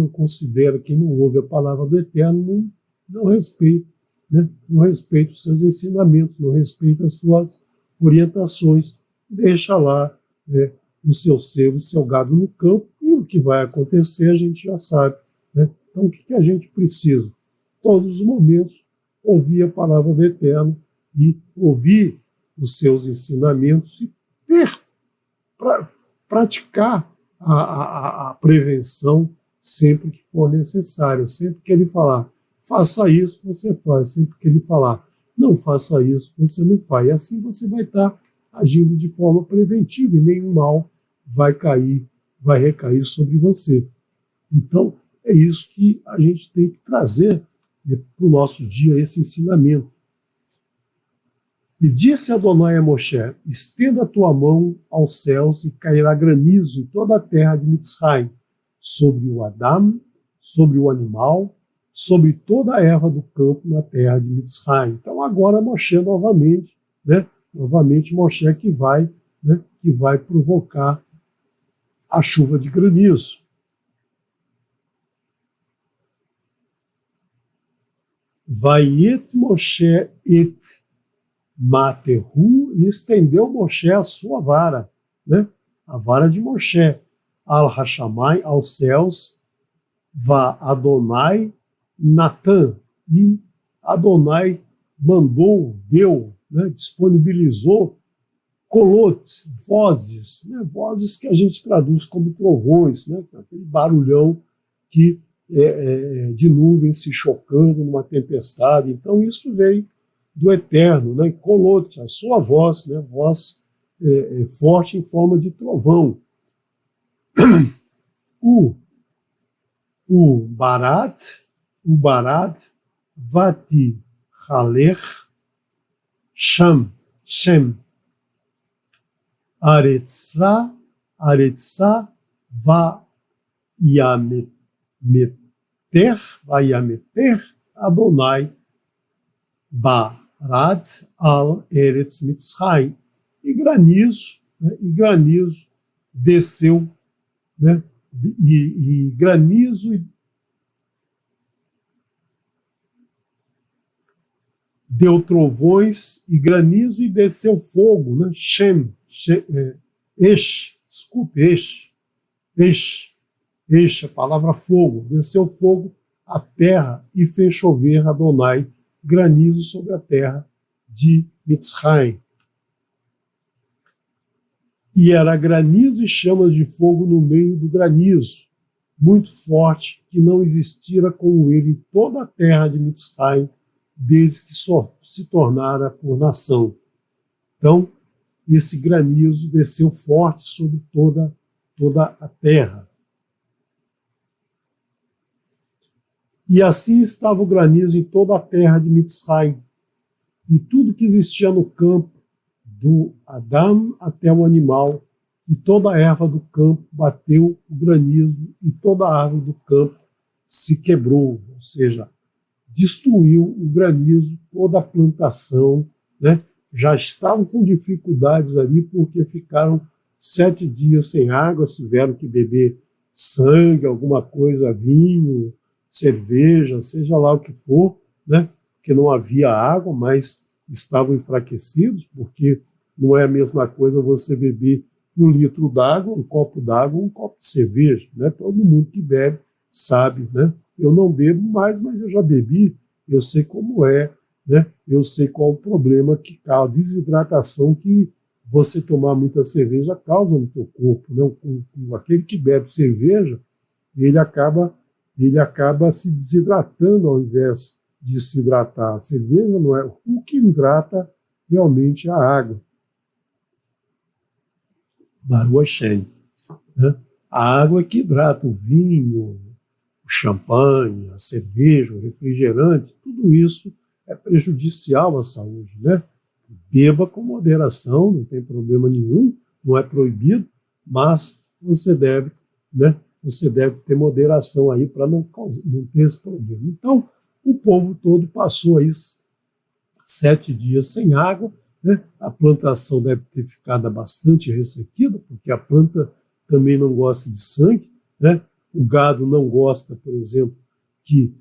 considera, quem não ouve a palavra do Eterno, não respeita, né? Não respeita os seus ensinamentos, não respeita as suas orientações, deixa lá, né, o seu servo e seu gado no campo, e o que vai acontecer a gente já sabe, né? Então o que a gente precisa? Todos os momentos ouvir a palavra do Eterno e ouvir os seus ensinamentos e praticar a prevenção sempre que for necessária. Sempre que ele falar, faça isso, você faz. Sempre que ele falar, não faça isso, você não faz. E assim você vai estar agindo de forma preventiva e nenhum mal vai recair sobre você. Então, é isso que a gente tem que trazer para o nosso dia, esse ensinamento. E disse Adonai a Moshe, estenda a tua mão aos céus e cairá granizo em toda a terra de Mitzrayim, sobre o Adam, sobre o animal, sobre toda a erva do campo na terra de Mitzrayim. Então agora Moshe novamente, né? Novamente Moshe que vai provocar a chuva de granizo. Vaiet Moshe et Matehu, e estendeu Moshe a sua vara, né? A vara de Moshe, al-Hashamai, aos céus, va Adonai Natan, e Adonai mandou, deu, né? Disponibilizou kolot, vozes, né? Vozes que a gente traduz como trovões, né? Aquele barulhão que de nuvens se chocando numa tempestade. Então isso veio do Eterno, né? Kolot, a sua voz, né? Voz forte em forma de trovão. O Barat Vati Halech Shem Aretza Vayameter Adonai Barat al Eretz Mitzrayim. E granizo desceu, né? E granizo deu trovões e granizo e desceu fogo, né? Esh, a palavra fogo, desceu fogo a terra e fez chover Adonai granizo sobre a terra de Mitzrayim. E era granizo e chamas de fogo no meio do granizo, muito forte, que não existira como ele em toda a terra de Mitzrayim, desde que se tornara por nação. Então, esse granizo desceu forte sobre toda a terra. E assim estava o granizo em toda a terra de Mitzrayim, e tudo que existia no campo, do Adam até o animal, e toda a erva do campo bateu o granizo, e toda a árvore do campo se quebrou, ou seja, destruiu o granizo, toda a plantação, né? Já estavam com dificuldades ali, porque ficaram 7 dias sem água, tiveram que beber sangue, alguma coisa, vinho, cerveja, seja lá o que for, né? Porque não havia água, mas estavam enfraquecidos, porque não é a mesma coisa você beber 1 litro d'água, um copo d'água, um copo de cerveja, né? Todo mundo que bebe sabe, né? Eu não bebo mais, mas eu já bebi, eu sei como é, né? Eu sei qual o problema que causa, desidratação que você tomar muita cerveja causa no teu corpo, né? Aquele que bebe cerveja, ele acaba se desidratando ao invés de se hidratar. A cerveja não é o que hidrata realmente a água. Baruch Hashem, né? A água é que hidrata o vinho, o champanhe, a cerveja, o refrigerante, tudo isso é prejudicial à saúde, né? Beba com moderação, não tem problema nenhum, não é proibido, mas você deve, né? Você deve ter moderação aí para não ter esse problema. Então, o povo todo passou aí 7 dias sem água, né? A plantação deve ter ficado bastante ressequida, porque a planta também não gosta de sangue, né? O gado não gosta, por exemplo, que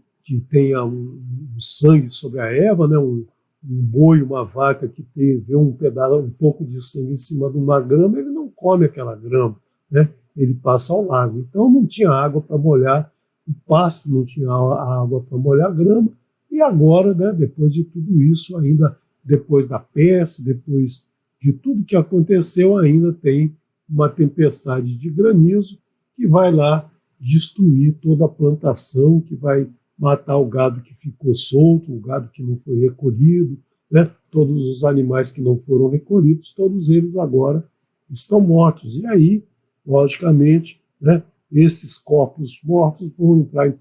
tenha um sangue sobre a erva, né? Um boi, uma vaca que vê um pedaço, um pouco de sangue em cima de uma grama, ele não come aquela grama, né? Ele passa ao largo. Então não tinha água para molhar o pasto, não tinha água para molhar a grama, e agora, né, depois de tudo isso, ainda depois da peste, depois de tudo que aconteceu, ainda tem uma tempestade de granizo que vai lá destruir toda a plantação, que vai matar o gado que ficou solto, o gado que não foi recolhido, né? Todos os animais que não foram recolhidos, todos eles agora estão mortos. E aí, logicamente, né, esses corpos mortos vão entrar em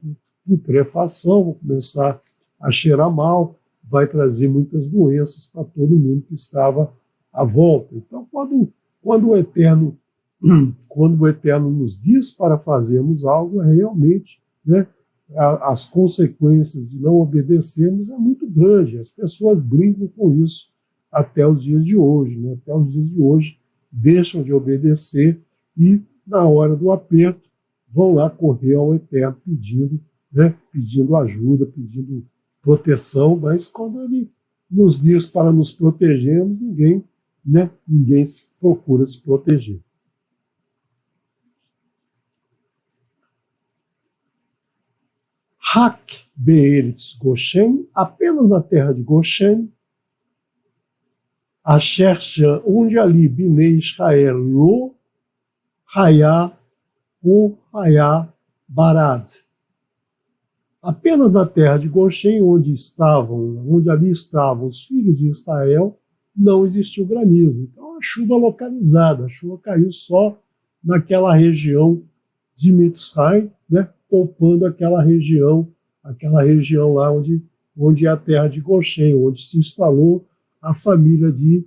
putrefação, vão começar a cheirar mal, vai trazer muitas doenças para todo mundo que estava à volta. Então, quando o Eterno nos diz para fazermos algo, realmente, né, as consequências de não obedecermos é muito grande. As pessoas brincam com isso até os dias de hoje, né? Até os dias de hoje deixam de obedecer e, na hora do aperto, vão lá correr ao Eterno pedindo, né, pedindo ajuda, pedindo proteção, mas quando ele nos diz para nos protegermos, ninguém procura se proteger. Hak Be'eretz Goshen, apenas na terra de Goshen, Asher Sham, onde ali Binei Israel Lo Hayá o Hayá Barad. Apenas na terra de Goshen, onde ali estavam os filhos de Israel, não existiu granizo. Então, a chuva localizada, a chuva caiu só naquela região de Mitzrayim, né, poupando aquela região lá onde é a terra de Goshen, onde se instalou a família de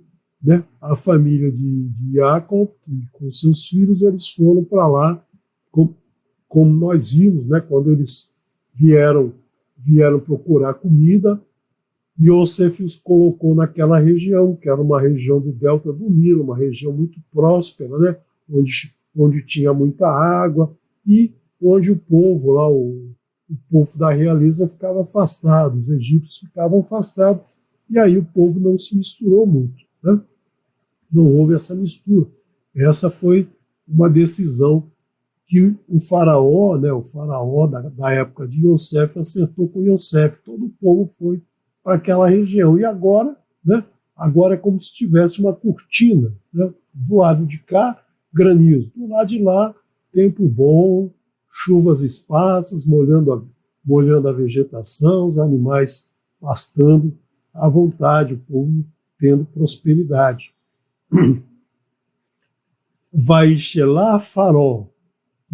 Yaakov, e com seus filhos eles foram para lá, como nós vimos, né, quando eles vieram procurar comida, Yosef os colocou naquela região, que era uma região do delta do Nilo, uma região muito próspera, né, onde tinha muita água e onde o povo lá, o povo da realeza ficava afastado, os egípcios ficavam afastados, e aí o povo não se misturou muito, né? Não houve essa mistura. Essa foi uma decisão que o faraó da época de Yosef acertou com Yosef. Todo o povo foi para aquela região. E agora, né, agora é como se tivesse uma cortina. Né? Do lado de cá, granizo. Do lado de lá, tempo bom, chuvas esparsas, molhando a vegetação, os animais pastando à vontade, o povo tendo prosperidade. Vaixelá Faró,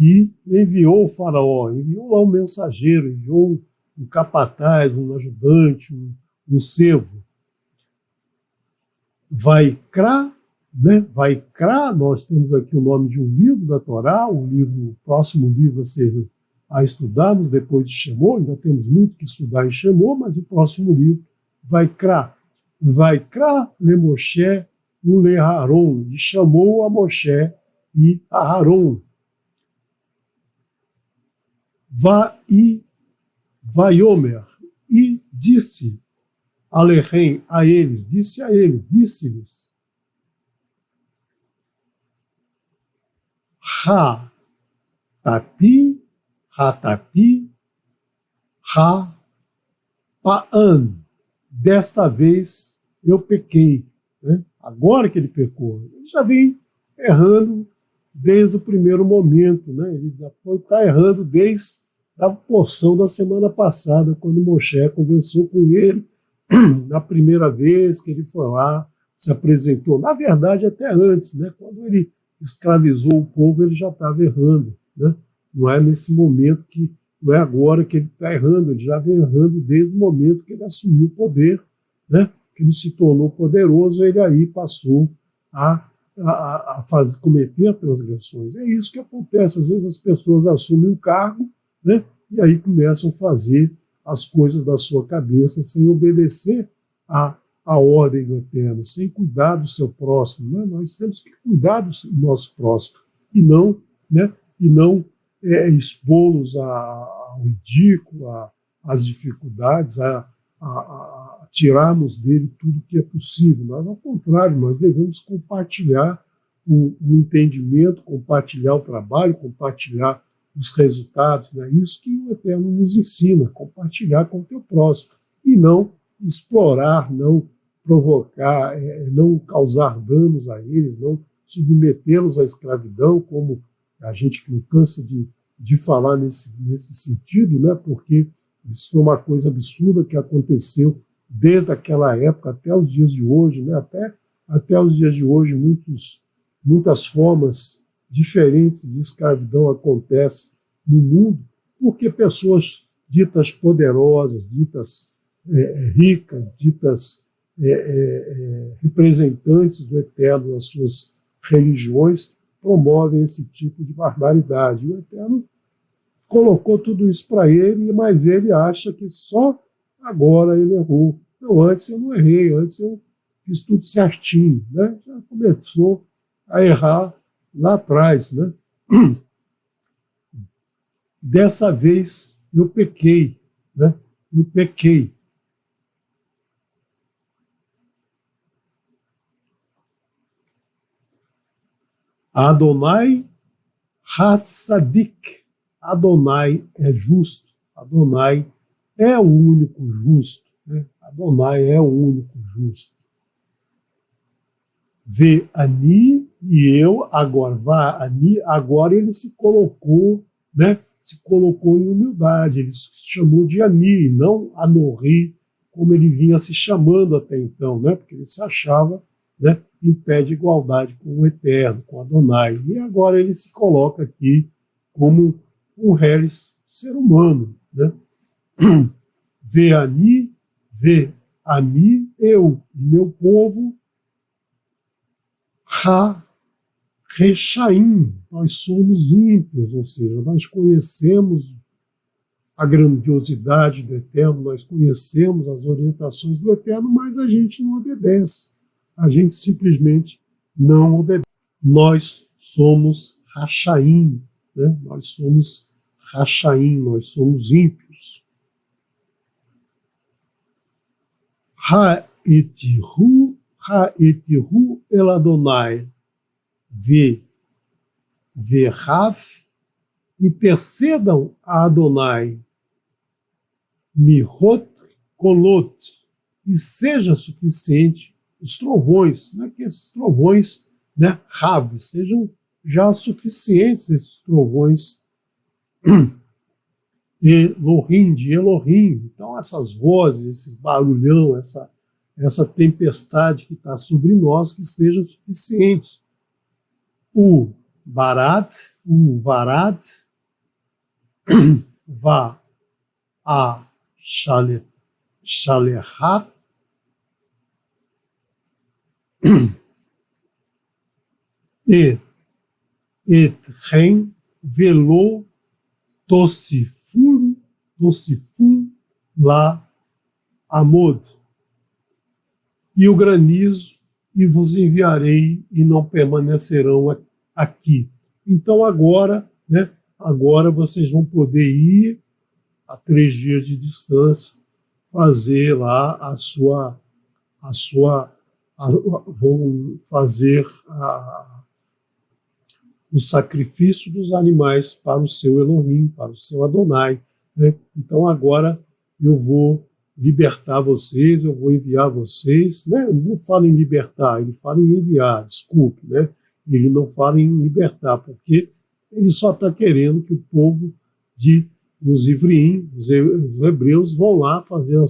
e enviou o faraó, enviou lá um mensageiro, enviou um capataz, um ajudante, um servo. Vaikra, né? Vaikra, nós temos aqui o nome de um livro da Torá, o próximo livro a estudarmos depois de Shemot, ainda temos muito que estudar em Shemot, mas o próximo livro, Vaikra. Vaikra le Moshe u le Haron, e chamou a Moshe e a Haron. Vaiomer, e disse Alechem a eles, disse-lhes, Ha-tapi, Ha-pa'an, desta vez eu pequei. Né? Agora que ele pecou, ele já vem errando desde o primeiro momento, né? Ele está errando desde a porção da semana passada, quando Moshe conversou com ele, na primeira vez que ele foi lá, se apresentou. Na verdade, até antes, né? Quando ele escravizou o povo, ele já estava errando. Né? Não é nesse momento não é agora que ele está errando, ele já vem errando desde o momento que ele assumiu o poder, né? Que ele se tornou poderoso, ele aí passou a cometer transgressões. É isso que acontece. Às vezes as pessoas assumem um cargo, né, e aí começam a fazer as coisas da sua cabeça sem obedecer à ordem do Eterno, sem cuidar do seu próximo. Né? Nós temos que cuidar do nosso próximo e não expô-los ao ridículo, às dificuldades, a tirarmos dele tudo que é possível. Mas, ao contrário, nós devemos compartilhar o entendimento, compartilhar o trabalho, compartilhar os resultados. É isso que o Eterno nos ensina, compartilhar com o teu próximo, e não explorar, não provocar, não causar danos a eles, não submetê-los à escravidão, como a gente não cansa de falar nesse sentido, né? Porque isso foi uma coisa absurda que aconteceu desde aquela época até os dias de hoje, né? Até os dias de hoje, muitas formas diferentes de escravidão acontecem no mundo, porque pessoas ditas poderosas, ditas ricas, ditas representantes do Eterno nas suas religiões, promovem esse tipo de barbaridade. O Eterno colocou tudo isso para ele, mas ele acha que só agora ele errou. Não, antes eu não errei, antes eu fiz tudo certinho. Né? Já começou a errar lá atrás. Né? Dessa vez eu pequei. Né? Eu pequei. Adonai Hatzadik. Adonai é justo. Adonai é o único justo. Né? Adonai é o único justo. Vê Ani e eu, agora ele se colocou, né? Se colocou em humildade, ele se chamou de Ani, não Anorri, como ele vinha se chamando até então, né? Porque ele se achava, né, em pé de igualdade com o Eterno, com Adonai. E agora ele se coloca aqui como um reles ser humano. Né? Vê Ani, vê Ami, eu e meu povo, Rechaim, nós somos ímpios, ou seja, nós conhecemos a grandiosidade do Eterno, nós conhecemos as orientações do Eterno, mas a gente não obedece. A gente simplesmente não obedece. Nós somos Rachaim, né? Nós somos Rachaim, nós somos ímpios. Ha'etihu el Adonai ve'rav intercedam a Adonai Mihot Kolot, e seja suficiente os trovões, né, que esses trovões, né, Rav, sejam já suficientes esses trovões Elohim, de Elohim. Então essas vozes, esse barulhão, essa tempestade que está sobre nós, que seja suficiente. O Varad, va a Shalechat, etchem velo tosifun la amod. E o granizo, e vos enviarei, e não permanecerão aqui. Então agora, né, agora vocês vão poder ir a 3 dias de distância, fazer lá vão fazer o sacrifício dos animais para o seu Elohim, para o seu Adonai, né? Então agora eu vou libertar vocês, eu vou enviar vocês, né? Ele não fala em libertar, ele fala em enviar, desculpe, né? Ele não fala em libertar, porque ele só está querendo que o povo os ivriim, os hebreus, vão lá fazer o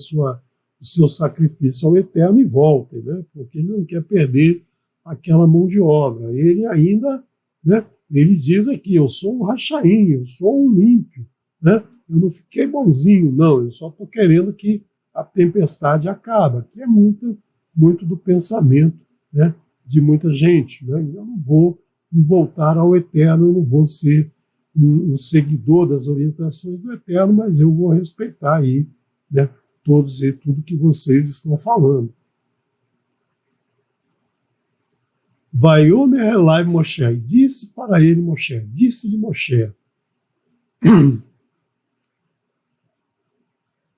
seu sacrifício ao Eterno e voltem, né? Porque ele não quer perder aquela mão de obra. Ele ainda, né? Ele diz aqui, eu sou um rachaim, eu sou um ímpio, né? Eu não fiquei bonzinho, não, eu só estou querendo que a tempestade acabe, que é muito do pensamento, né, de muita gente, né? Eu não vou me voltar ao Eterno, eu não vou ser um seguidor das orientações do Eterno, mas eu vou respeitar aí, né, tudo que vocês estão falando. Vaiomer Elai Moshe, disse para ele Moshe, disse-lhe Moshe,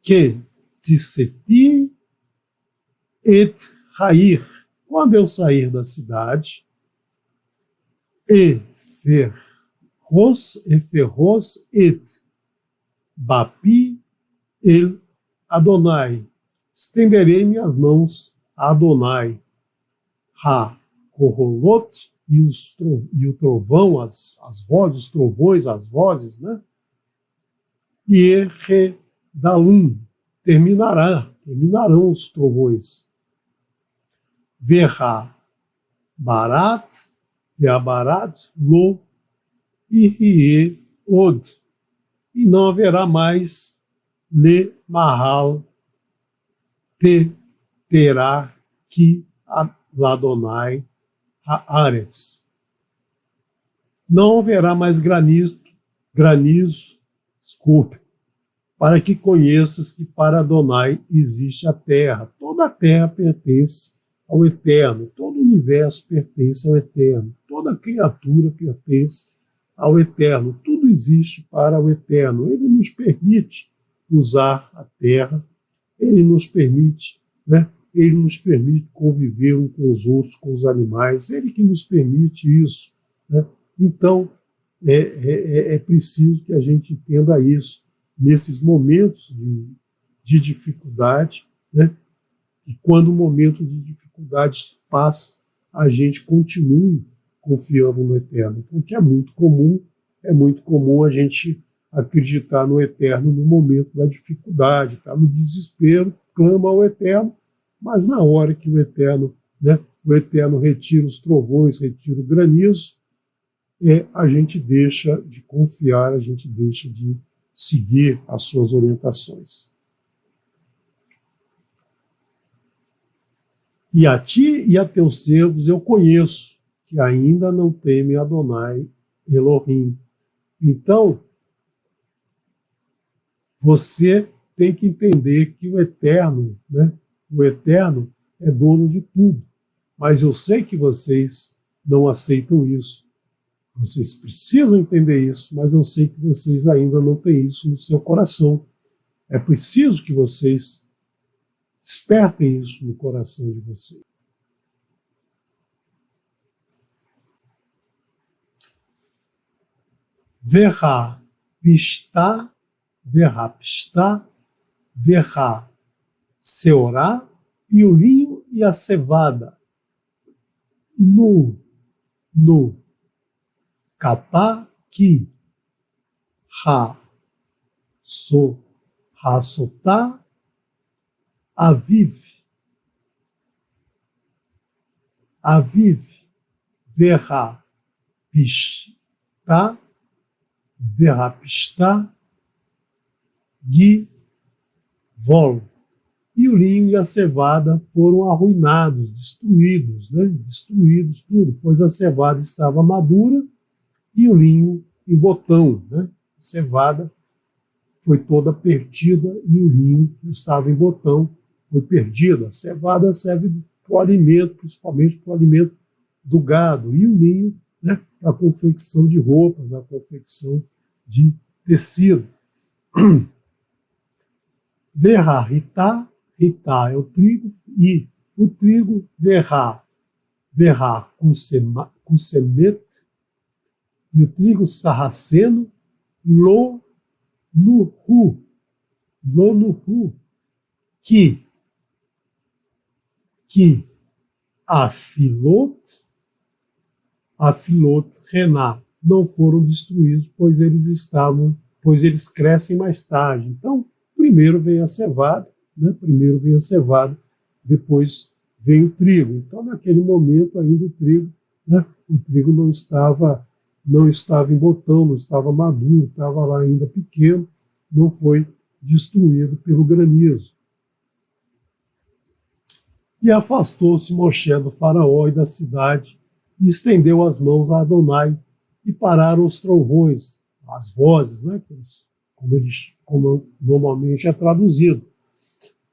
que Tisseti et Rair, quando eu sair da cidade, Ferros et Bapi el Adonai, estenderei minhas mãos a Adonai, Ha Korolot, e o trovão, as vozes, os trovões, as vozes, né? E Dalum, terminarão os trovões. Verá Barat, Veabarat, Lo, Irie, Od. E não haverá mais Le Mahal, terá que Ladonai Haaretz. Não haverá mais granizo, desculpe, para que conheças que para Adonai existe a terra. Toda a terra pertence ao Eterno, todo o universo pertence ao Eterno, toda criatura pertence ao Eterno, tudo existe para o Eterno. Ele nos permite usar a terra, ele nos permite, né? Ele nos permite conviver uns com os outros, com os animais, ele que nos permite isso, né? Então, é preciso que a gente entenda isso nesses momentos de dificuldade, né? E quando o momento de dificuldade passa, a gente continue confiando no Eterno, porque é muito comum a gente acreditar no Eterno no momento da dificuldade, tá no desespero, clama ao Eterno, mas na hora que o Eterno retira os trovões, retira o granizo, a gente deixa de confiar, a gente deixa de seguir as suas orientações. E a ti e a teus servos eu conheço, que ainda não temem Adonai Elohim. Então, você tem que entender que o Eterno, né, o Eterno é dono de tudo. Mas eu sei que vocês não aceitam isso. Vocês precisam entender isso, mas eu sei que vocês ainda não têm isso no seu coração. É preciso que vocês despertem isso no coração de vocês. Verá pistá, verá, pistá, verá, seorá, e o linho e a cevada. No, capá, que, ra, sotá, aviv, verá, pistá, gui, vol. E o linho e a cevada foram arruinados, destruídos, né? Destruídos tudo, pois a cevada estava madura e o linho em botão, né? A cevada foi toda perdida e o linho que estava em botão foi perdido. A cevada serve para o alimento, principalmente para o alimento do gado, e o linho, né, para a confecção de roupas, a confecção de tecido. Verá, ritá é o trigo, e o trigo, verá, cusemet, e o trigo sarraceno, lo no ru, que afilot, rená, não foram destruídos, pois eles crescem mais tarde. Então, primeiro vem a cevada, né? Depois vem o trigo. Então, naquele momento ainda o trigo, né? O trigo não estava em botão, não estava maduro, estava lá ainda pequeno, não foi destruído pelo granizo. E afastou-se Moshe do faraó e da cidade, e estendeu as mãos a Adonai, e pararam os trovões, as vozes, né? Como normalmente é traduzido,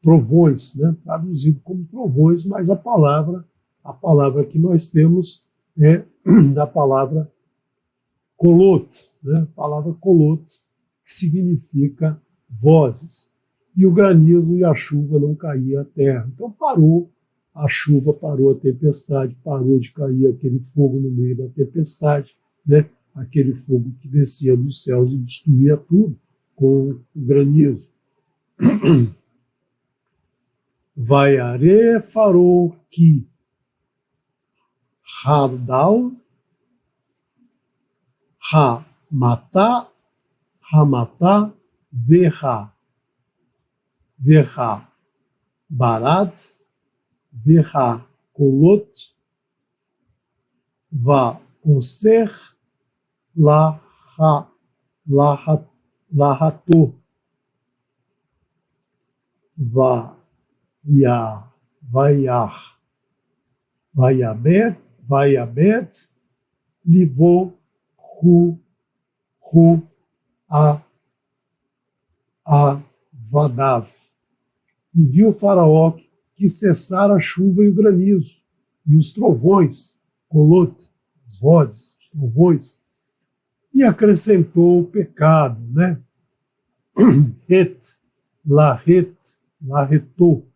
trovões, né? Traduzido como trovões, mas a palavra que nós temos é a palavra kolot, né? A palavra kolot, que significa vozes. E o granizo e a chuva não caíam à terra. Então parou a chuva, parou a tempestade, parou de cair aquele fogo no meio da tempestade, né? Aquele fogo que descia dos céus e destruía tudo com o granizo. Vaiare farou que Hadal, Hamatá, Verá, Barad, Verá, Kolot, Va, Oser, Lahatô, Vaiabet, Livô, Vadav. E viu o faraó que cessara a chuva e o granizo, e os trovões, kolot, as vozes, os trovões, e acrescentou o pecado, né? Larretou,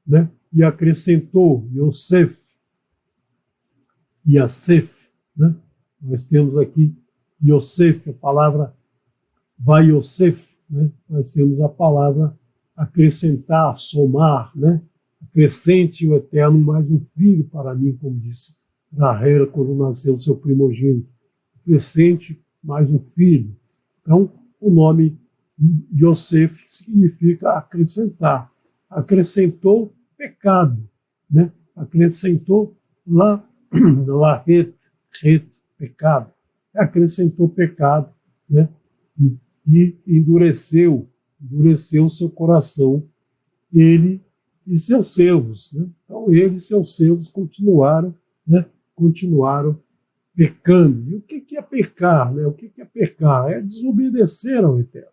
né? E acrescentou Yosef, né? Nós temos aqui Yosef, a palavra vai Yosef, né? Nós temos a palavra acrescentar, somar, né? Acrescente o Eterno mais um filho para mim, como disse Rahel quando nasceu seu primogênito. Acrescente mais um filho. Então, o nome Yosef significa acrescentar. Acrescentou pecado, né? Acrescentou pecado. Acrescentou pecado, né? E endureceu seu coração, ele e seus servos, né? Então ele e seus servos continuaram pecando. E o que é pecar, né? O que é pecar? É desobedecer ao Eterno,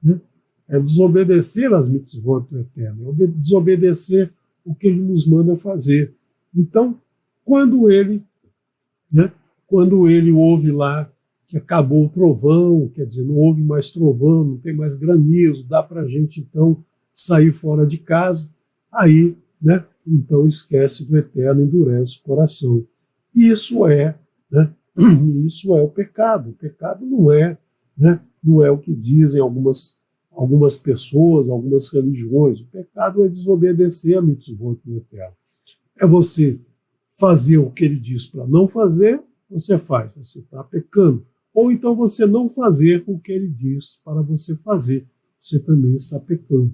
né? É desobedecer às mitzvot do Eterno, é desobedecer o que ele nos manda fazer. Então, quando ele ouve lá que acabou o trovão, quer dizer, não houve mais trovão, não tem mais granizo, dá para a gente, então, sair fora de casa, aí, né, então esquece do Eterno, endurece o coração. Isso é o pecado. O pecado não é, né, não é o que dizem algumas pessoas, algumas religiões. O pecado é desobedecer a mitzvot do Eterno. É você fazer o que ele diz para não fazer, você faz, você está pecando. Ou então você não fazer o que ele diz para você fazer, você também está pecando.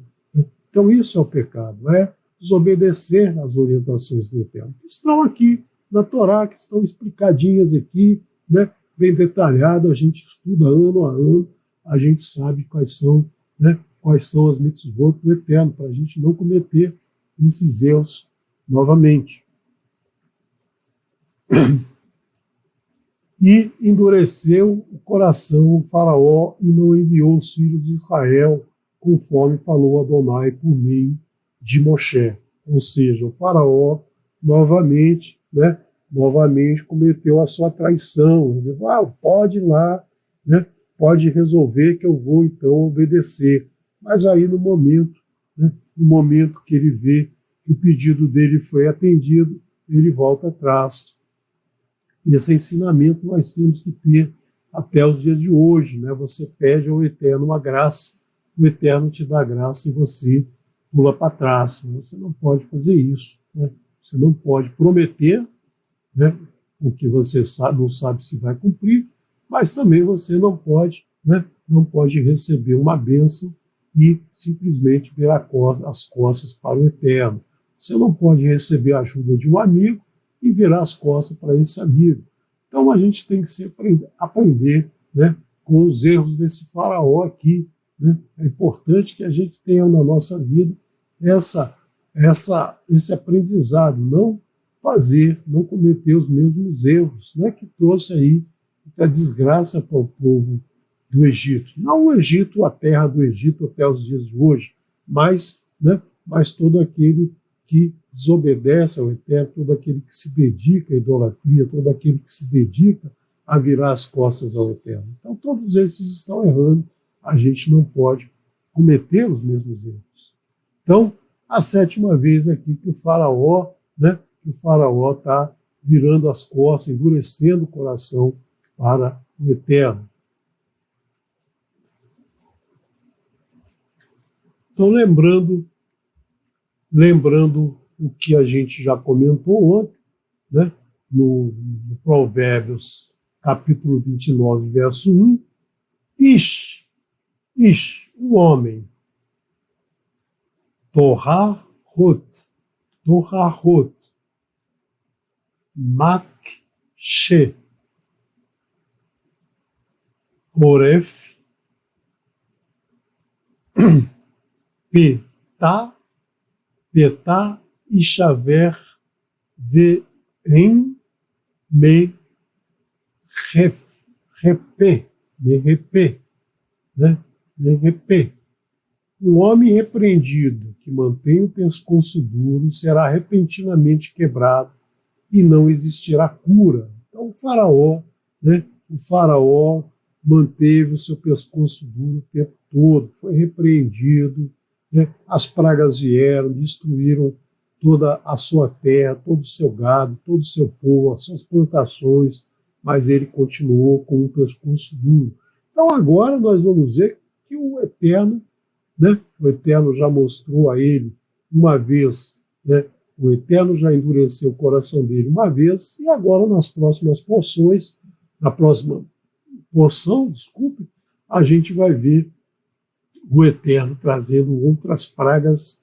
Então isso é o pecado, é desobedecer às orientações do Eterno, que estão aqui na Torá, que estão explicadinhas aqui, né, bem detalhado, a gente estuda ano a ano, a gente sabe quais são as mitzvot do Eterno, para a gente não cometer esses erros novamente. E endureceu o coração o faraó e não enviou os filhos de Israel, conforme falou Adonai por meio de Moshe. Ou seja, o faraó novamente cometeu a sua traição. Ele falou, pode ir lá, né, pode resolver que eu vou então obedecer. Mas aí no momento que ele vê que o pedido dele foi atendido, ele volta atrás. E esse ensinamento nós temos que ter até os dias de hoje, né? Você pede ao Eterno uma graça, o Eterno te dá graça e você pula para trás. Você não pode fazer isso, né? Você não pode prometer, né? Porque você não sabe se vai cumprir, mas também você não pode, né? Não pode receber uma bênção e simplesmente virar as costas para o Eterno. Você não pode receber a ajuda de um amigo e virar as costas para esse amigo. Então a gente tem que aprender, né, com os erros desse faraó aqui. Né? É importante que a gente tenha na nossa vida esse aprendizado, não cometer os mesmos erros, né, que trouxe aí a desgraça para o povo do Egito. Não o Egito, a terra do Egito até os dias de hoje, mas todo aquele que desobedece ao Eterno, todo aquele que se dedica à idolatria, todo aquele que se dedica a virar as costas ao Eterno. Então, todos esses estão errando. A gente não pode cometer os mesmos erros. Então, a sétima vez aqui que o faraó está virando as costas, endurecendo o coração para o Eterno. Então, lembrando o que a gente já comentou ontem, né, no Provérbios, capítulo 29, verso 1, o homem, Torahot, Makshe, Oref, Petá e Chaver Ve'em Me Repé, né? Um homem repreendido que mantém o pescoço duro será repentinamente quebrado e não existirá cura. Então o faraó manteve o seu pescoço duro o tempo todo, foi repreendido, né? As pragas vieram, destruíram toda a sua terra, todo o seu gado, todo o seu povo, as suas plantações, mas ele continuou com um pescoço duro. Então agora nós vamos ver que o Eterno já mostrou a ele uma vez, né? O Eterno já endureceu o coração dele uma vez, e agora na próxima porção, a gente vai ver o Eterno trazendo outras pragas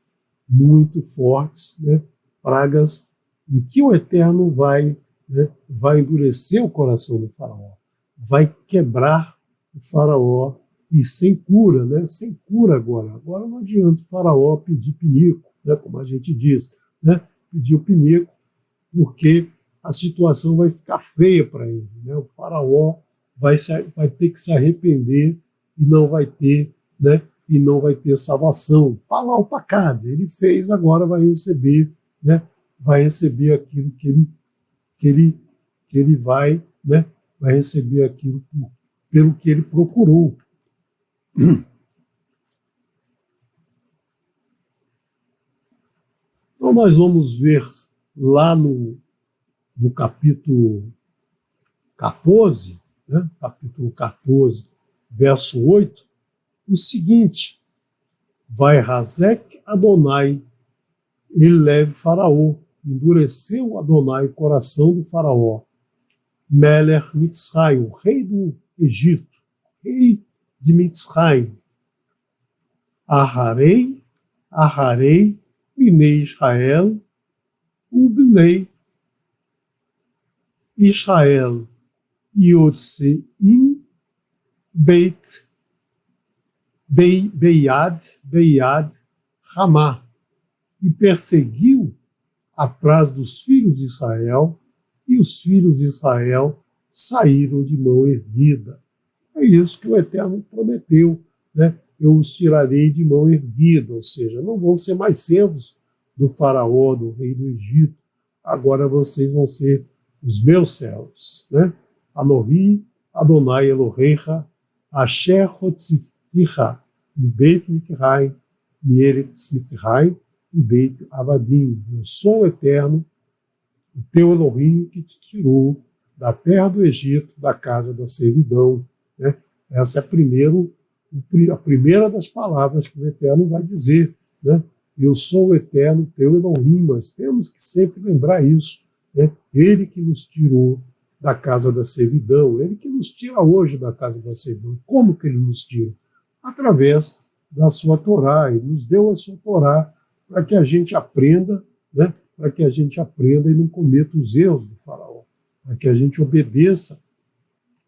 muito fortes, né? Pragas em que o Eterno vai endurecer o coração do faraó, vai quebrar o faraó e sem cura, né? Sem cura agora. Agora não adianta o faraó pedir pinico, né? Como a gente diz, né? Pedir o pinico, porque a situação vai ficar feia para ele, né? O faraó vai ter que se arrepender e não vai ter, né? E não vai ter salvação. Palau pacad, ele fez, agora vai receber, né? Vai receber aquilo que ele vai, né? Vai receber aquilo pelo que ele procurou. Então nós vamos ver lá no capítulo 14, né? Capítulo 14, verso 8, o seguinte: vai Razek Adonai, ele leve Faraó, endureceu Adonai o coração do Faraó, Melech Mitzrayim, o rei do Egito, rei de Mitzrayim, Aharei, Binei Israel, Ubinei Israel, Yotseim, Beiad, Ramá, e perseguiu atrás dos filhos de Israel, e os filhos de Israel saíram de mão erguida. É isso que o Eterno prometeu, né? Eu os tirarei de mão erguida, ou seja, não vão ser mais servos do faraó, do rei do Egito, agora vocês vão ser os meus servos, né? Anohi, Adonai Elohecha, Asher Hotziticha, Mibeit Mitzrayim, Mieretz Mitzrayim, Mibeit Avadim. Eu sou o Eterno, o teu Elohim que te tirou da terra do Egito, da casa da servidão, né? Essa é a primeira das palavras que o Eterno vai dizer, né? Eu sou o Eterno, teu Elohim. Nós temos que sempre lembrar isso, né? Ele que nos tirou da casa da servidão, ele que nos tira hoje da casa da servidão. Como que ele nos tira? Através da sua Torá. Ele nos deu a sua Torá para que a gente aprenda, né? Para que a gente aprenda e não cometa os erros do faraó, para que a gente obedeça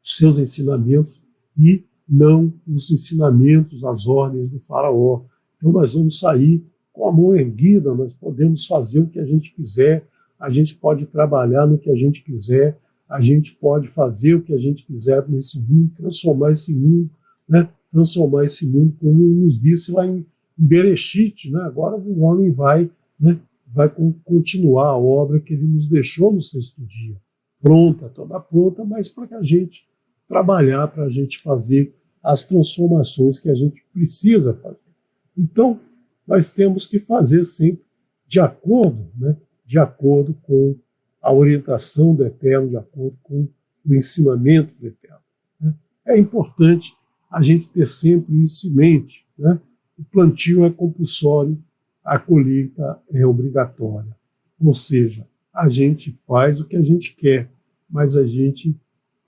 os seus ensinamentos e não os ensinamentos, as ordens do faraó. Então nós vamos sair com a mão erguida, nós podemos fazer o que a gente quiser, a gente pode trabalhar no que a gente quiser, a gente pode fazer o que a gente quiser nesse mundo, transformar esse mundo, né? Transformar esse mundo, como ele nos disse lá em Bereshit, né? Agora o homem vai, né? Vai continuar a obra que ele nos deixou no sexto dia, pronta, toda pronta, mas para que a gente trabalhar, para a gente fazer as transformações que a gente precisa fazer. Então, nós temos que fazer sempre de acordo, né? De acordo com a orientação do Eterno, de acordo com o ensinamento do Eterno, né? É importante a gente ter sempre isso em mente, né? O plantio é compulsório, a colheita é obrigatória. Ou seja, a gente faz o que a gente quer, mas a gente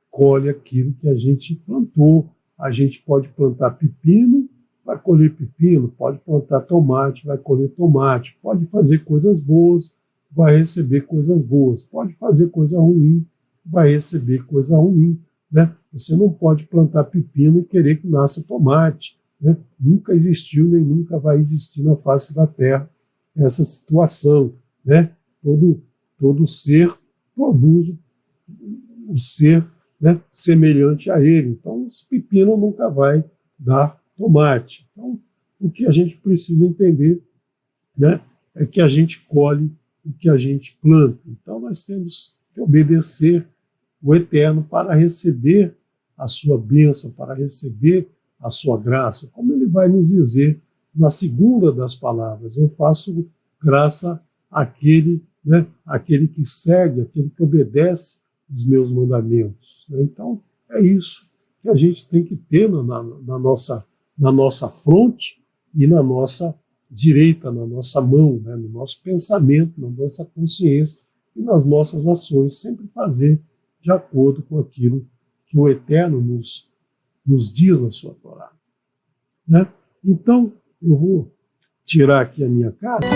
colhe aquilo que a gente plantou. A gente pode plantar pepino, vai colher pepino, pode plantar tomate, vai colher tomate, pode fazer coisas boas, vai receber coisas boas, pode fazer coisa ruim, vai receber coisa ruim, né? Você não pode plantar pepino e querer que nasça tomate, né? Nunca existiu nem nunca vai existir na face da terra essa situação, né? Todo ser produz o ser, né, semelhante a ele. Então, esse pepino nunca vai dar tomate. Então, o que a gente precisa entender, né, é que a gente colhe o que a gente planta. Então, nós temos que obedecer o Eterno para receber a sua bênção, para receber a sua graça. Como ele vai nos dizer na segunda das palavras: eu faço graça àquele, né, àquele que segue, àquele que obedece os meus mandamentos. Então, é isso que a gente tem que ter na nossa fronte e na nossa direita, na nossa mão, né, no nosso pensamento, na nossa consciência e nas nossas ações, sempre fazer de acordo com aquilo que o Eterno nos diz na sua Torá, né? Então, eu vou tirar aqui a minha carta.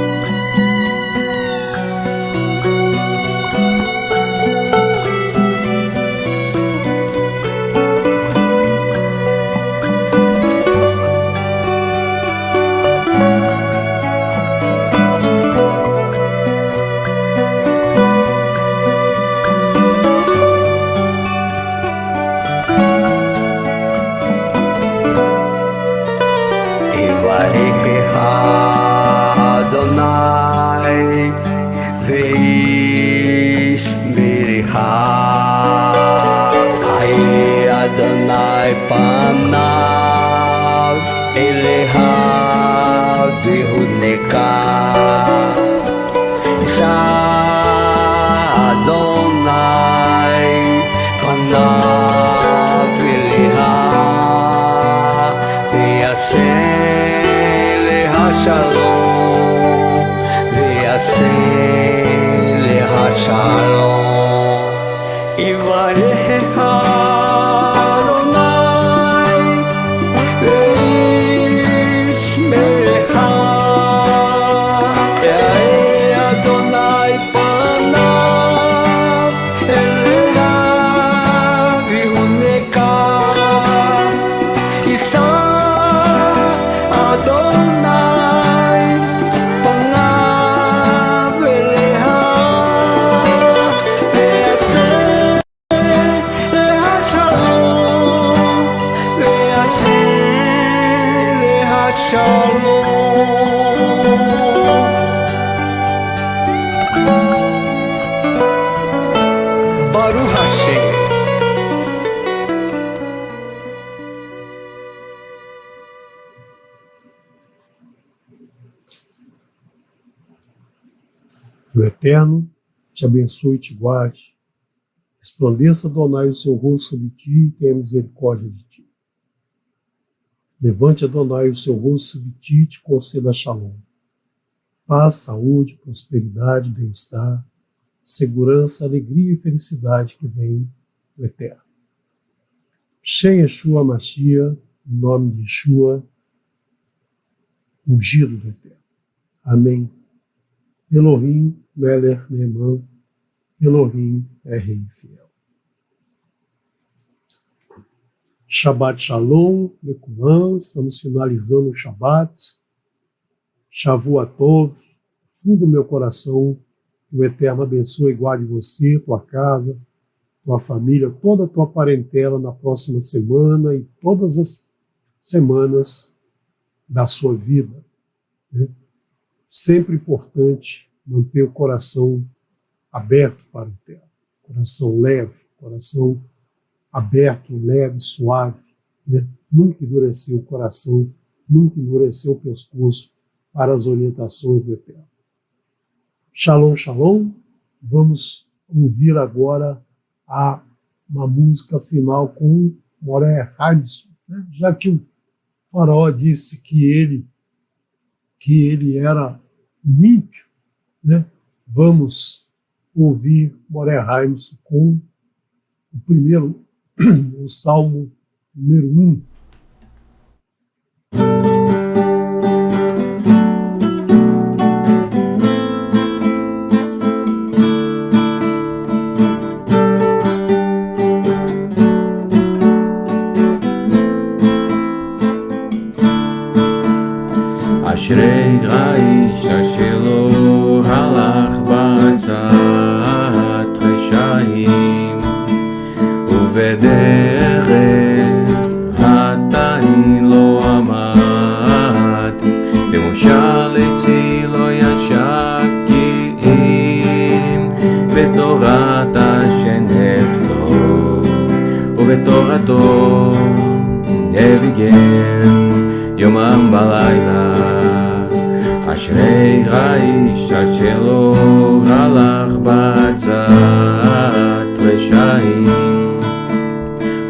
השלום ויעשה להשלום יברך אדוני וישמרך יאיר אדוני פניו אליו ויחונקה יישא Baruch Hashem. Que o Eterno te abençoe e te guarde, resplandeça Adonai o seu rosto sobre ti e tenha misericórdia de ti. Levante Adonai o seu rosto sobre ti e te conceda shalom. Paz, saúde, prosperidade, bem-estar, segurança, alegria e felicidade que vem do Eterno. Shem Yeshua Mashiach, em nome de Yeshua, ungido do Eterno. Amém. Elohim, Melech Neeman, Elohim é Rei fiel. Shabbat Shalom, Lekulam, estamos finalizando o Shabbat. Shavua Tov, fundo do meu coração, que o Eterno abençoe e guarde você, tua casa, tua família, toda a tua parentela na próxima semana e todas as semanas da sua vida. Né? Sempre importante manter o coração aberto para o Eterno, coração leve, coração aberto, leve, suave, né? Nunca endurecer o coração, nunca endurecer o pescoço para as orientações do Eterno. Shalom, shalom. Vamos ouvir agora uma música final com Moré Hardison, né? Já que o faraó disse que ele era um ímpio, né? Vamos ouvir Moré Hardison com o Salmo número 1. אשרי האיש אשר לא הלך בעצת רשעים ובדרך חטאים לא עמד במושב עצי לא ישב כי אם בתורת השם חפצו ובתורתו נביגם יומם ולילה אשרי האיש אשר לא הלך בעצת רשעים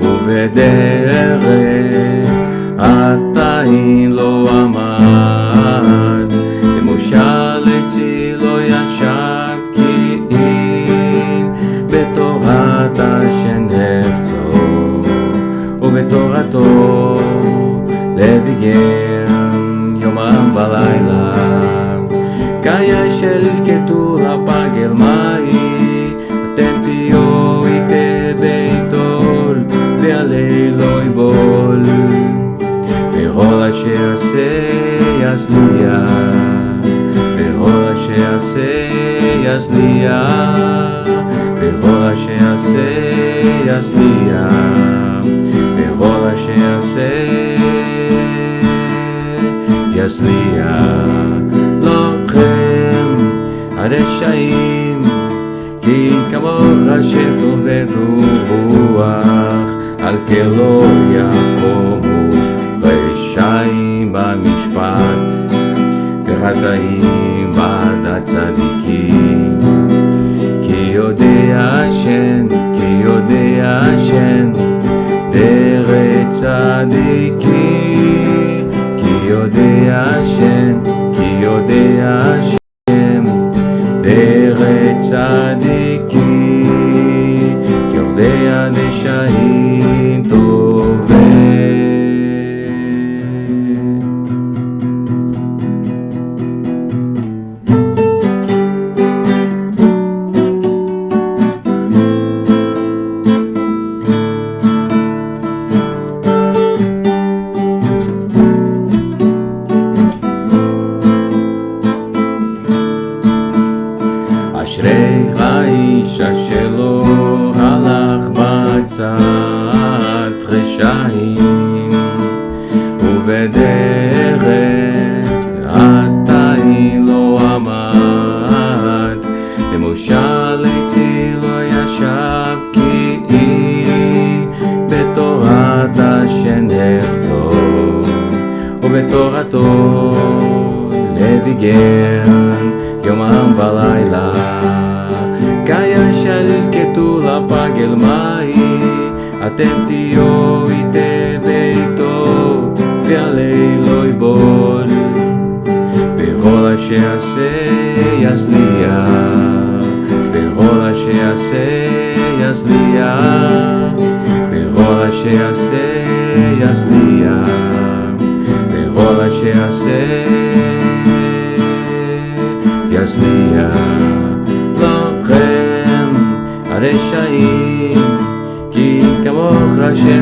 ובדרך חטאים לא עמד במושב עצי לא ישב כי אם בתורת השם חפצו ובתורתו לביגם יומם ולילה קיה של כתוב הפגל מאי אתם פיו איתה ביתול ועלי לא יבול וכל אשר עשה יצליח וכל אשר עשה יצליח וכל אשר עשה יצליח וכל אשר עשה יצליח לכם הרשעים כי כמוך שטוב ורוח על כן לא יקומו רשעים במשפט וחטאים בעד הצדיקים כי יודע השם דרך צדיקים כי יודע השם השם דרך צדיקי יודע דשאים טובים. אשרי האיש אשר לא הלך בעצת רשעים ובדרך עתיים לא עמד למשל עצי לא ישב כי בתורת השם נפצו ובתורתו לביגן יומם ולילה כישלקטו לפגל מאי אתם תהיו איתי ביתו ועלי לא יבול בכל אשר יעשה יצליח בכל אשר יעשה יצליח בכל אשר יעשה יצליח בכל אשר יעשה יצליח לכם הרשעים כי כמוך השם